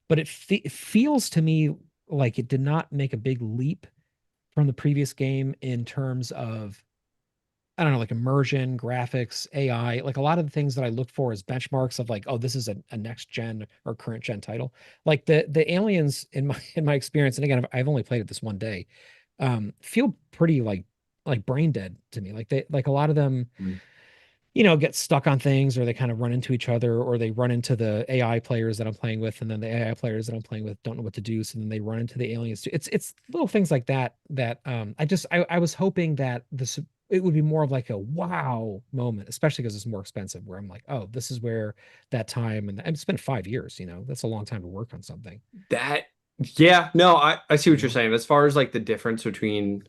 But it feels to me like it did not make a big leap from the previous game in terms of I don't know, like immersion, graphics, AI, like a lot of the things that I look for as benchmarks of like, oh, this is a next gen or current gen title. Like the aliens in my in my experience, and again, I've only played it this one day, feel pretty like brain dead to me. Like they like a lot of them get stuck on things, or they kind of run into each other, or they run into the AI players that I'm playing with, and then the AI players that I'm playing with don't know what to do, so then they run into the aliens too. It's little things like that that I was hoping that this it would be more of like a wow moment, especially because it's more expensive, where I'm like, oh, this is where that time, and it's been 5 years, that's a long time to work on something, That, yeah, no, I see you what you're know? saying. As far as like the difference between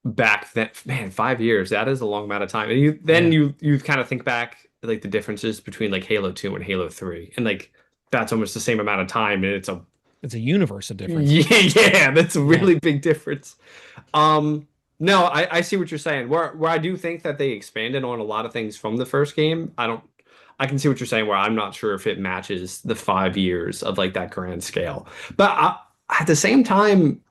back then, man, 5 years, that is a long amount of time. And Yeah, you kind of think back like the differences between like Halo 2 and Halo 3. And like that's almost the same amount of time. And it's a it's a universe of difference. yeah, yeah, that's a Yeah, really big difference. Um, no, I see what you're saying. Where I do think that they expanded on a lot of things from the first game. I can see what you're saying where I'm not sure if it matches the 5 years of like that grand scale. But at the same time,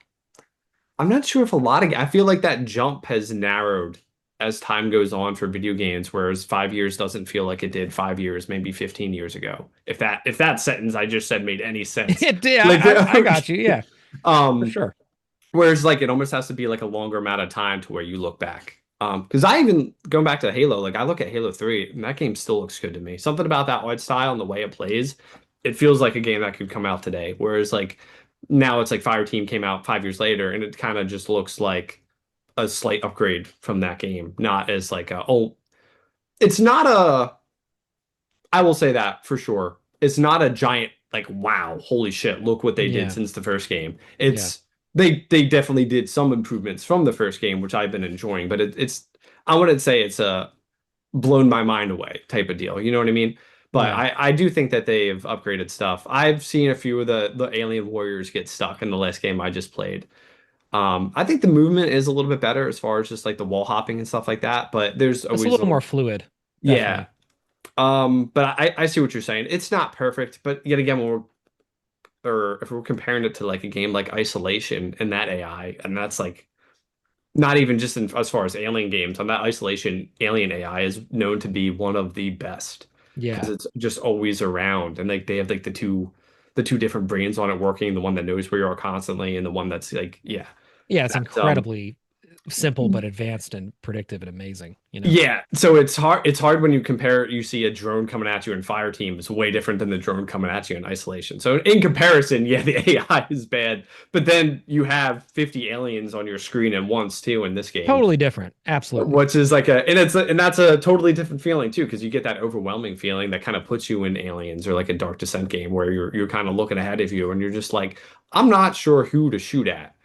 I'm not sure if I feel like that jump has narrowed as time goes on for video games, whereas 5 years doesn't feel like it did 5 years, maybe 15 years ago. If that sentence I just said made any sense. it did. Like I got you. Yeah, for um sure. whereas like it almost has to be like a longer amount of time to where you look back. Because I even going back to Halo, like I look at Halo 3 and that game still looks good to me. Something about that art style and the way it plays, it feels like a game that could come out today. Whereas like now it's like Fireteam came out 5 years later and it kind of just looks like a slight upgrade from that game, not as like it's not a I will say that for sure. It's not a giant like wow, holy shit, look what they did Yeah, since the first game. yeah. They definitely did some improvements from the first game, which I've been enjoying, but it's I wouldn't say it's a blown my mind away type of deal. You know what I mean? But Yeah. I do think that they've upgraded stuff. I've seen a few of the alien warriors get stuck in the last game I just played. I think the movement is a little bit better as far as just like the wall hopping and stuff like that, but there's It's a always a little more little fluid, yeah. definitely. But I see what you're saying. It's not perfect, but yet again, or if we're comparing it to like a game like Isolation and that AI, and that's like not even just as far as alien games, on that Isolation, alien AI is known to be one of the best because Yeah. it's just always around, and like they have like the two different brains on it working, the one that knows where you are constantly, and the one that's like, yeah, Yeah, it's that's incredibly simple but advanced and predictive and amazing. yeah, so it's hard. It's hard when you compare. You see a drone coming at you in Fireteam is way different than the drone coming at you in Isolation. So in comparison, yeah, the AI is bad, but then you have 50 aliens on your screen at once too in this game, Totally different. Absolutely. which is like and that's a totally different feeling too, because you get that overwhelming feeling that kind of puts you in Aliens or like a Dark Descent game where you're kind of looking ahead of you and you're just like, I'm not sure who to shoot at.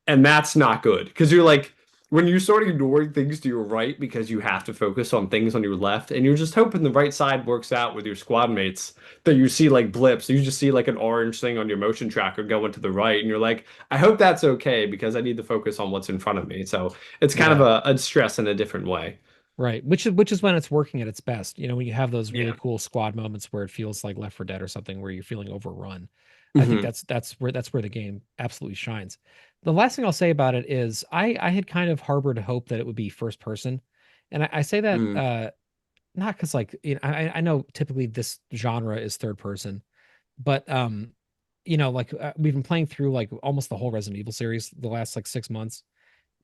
And that's not good because you're like, when you start ignoring things to your right because you have to focus on things on your left, and you're just hoping the right side works out with your squad mates, that you see like blips. You just see like an orange thing on your motion tracker going to the right, and you're like, I hope that's okay because I need to focus on what's in front of me. So it's kind of Yeah. a stress in a different way. Right. Which is when it's working at its best. When you have those really Yeah. cool squad moments where it feels like Left 4 Dead or something where you're feeling overrun. I think Hmm. that's where the game absolutely shines. The last thing I'll say about it is I had kind of harbored hope that it would be first person. And I say that Mm. not because like I know typically this genre is third person, but like we've been playing through like almost the whole Resident Evil series the last like 6 months,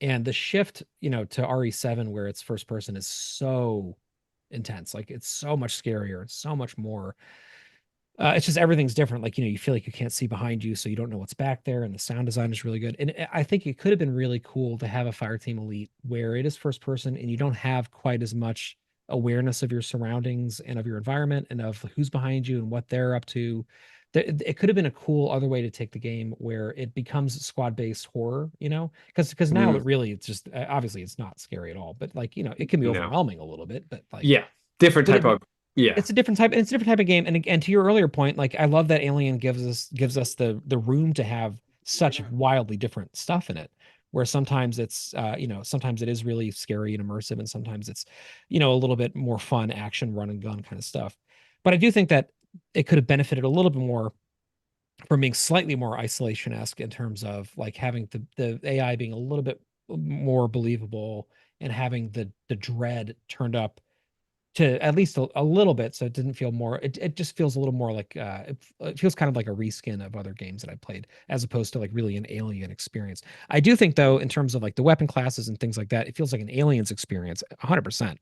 and the shift to RE7 where it's first person is so intense. Like it's so much scarier and so much more. It's just everything's different. Like you feel like you can't see behind you, so you don't know what's back there, and the sound design is really good. And I think it could have been really cool to have a Fireteam Elite where it is first person and you don't have quite as much awareness of your surroundings and of your environment and of who's behind you and what they're up to. It could have been a cool other way to take the game where it becomes squad based horror, because now Mm. it's just obviously it's not scary at all, but like it can be No. overwhelming a little bit, but like Yeah. Different would type it of yeah. it's a different type of game. And to your earlier point, like I love that Alien gives us the room to have such wildly different stuff in it, where sometimes it's sometimes it is really scary and immersive, and sometimes it's a little bit more fun action run and gun kind of stuff. But I do think that it could have benefited a little bit more from being slightly more isolation-esque in terms of like having the AI being a little bit more believable, and having the dread turned up to at least a little bit, so it didn't feel more it just feels a little more like it feels kind of like a reskin of other games that I played, as opposed to like really an alien experience. I do think though, in terms of like the weapon classes and things like that, it feels like an aliens experience 100%.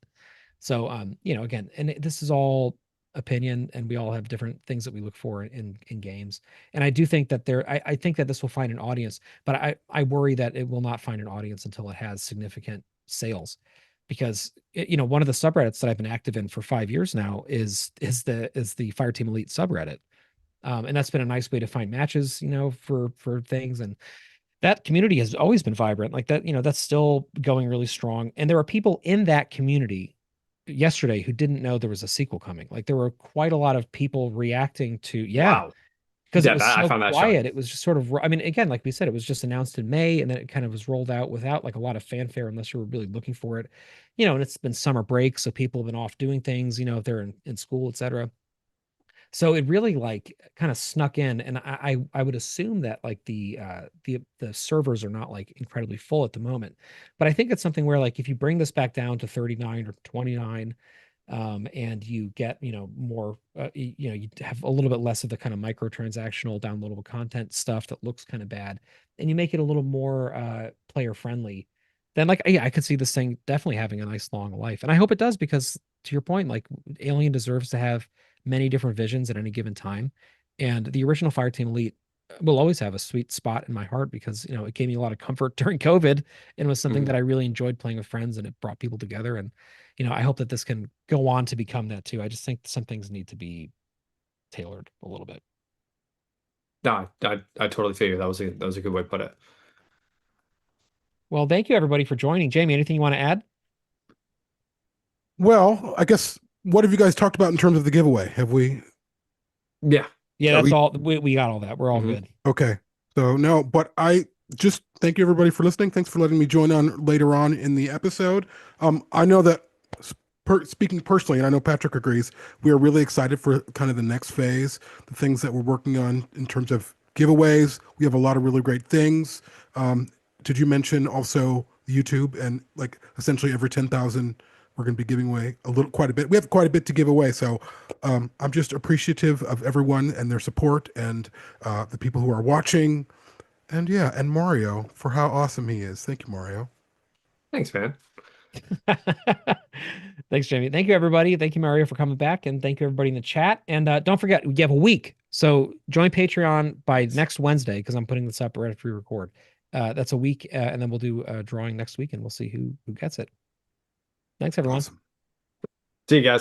So, again, and this is all opinion, and we all have different things that we look for in games. And I do think that I think that this will find an audience, but I worry that it will not find an audience until it has significant sales, because one of the subreddits that I've been active in for 5 years now is the Fireteam Elite subreddit. And that's been a nice way to find matches, for things. And that community has always been vibrant like that. That's still going really strong. And there are people in that community yesterday who didn't know there was a sequel coming. Like there were quite a lot of people reacting to, yeah, Wow. because it Yeah, was that I so found that shocking. quiet. It was just sort of, I mean, again, like we said, it was just announced in May, and then it kind of was rolled out without like a lot of fanfare unless you were really looking for it. And it's been summer break, so people have been off doing things, if they're in school, etc. So it really like kind of snuck in, and I would assume that like the servers are not like incredibly full at the moment, but I think it's something where like if you bring this back down to 39 or 29, and you get more you have a little bit less of the kind of microtransactional downloadable content stuff that looks kind of bad, and you make it a little more player friendly, then like yeah, I could see this thing definitely having a nice long life, and I hope it does, because to your point, like Alien deserves to have many different visions at any given time. And the original Fireteam Elite will always have a sweet spot in my heart, because, it gave me a lot of comfort during COVID, and was something Mhm. that I really enjoyed playing with friends, and it brought people together. And, I hope that this can go on to become that too. I just think some things need to be tailored a little bit. No, I totally figure that was a good way to put it. Well, thank you everybody for joining. Jamie, anything you want to add? Well, I guess what have you guys talked about in terms of the giveaway? Have we? Yeah. Yeah, Are that's we all. We got all that. We're all Hmm. good. okay? So no, but I just thank you everybody for listening. Thanks for letting me join on later on in the episode. I know that speaking personally, and I know Patrick agrees, we are really excited for kind of the next phase, the things that we're working on in terms of giveaways. We have a lot of really great things. Um, did you mention also YouTube and like essentially every 10,000 we're going to be giving away quite a bit. We have quite a bit to give away. So I'm just appreciative of everyone and their support, and the people who are watching. And yeah, and Mario for how awesome he is. Thank you, Mario. Thanks, man. Thanks, Jamie. Thank you, everybody. Thank you, Mario, for coming back. And thank you, everybody in the chat. And don't forget, we have a week. So join Patreon by next Wednesday, because I'm putting this up right after we record. That's a week. And then we'll do a drawing next week, and we'll see who gets it. Thanks, everyone. Awesome. See you guys.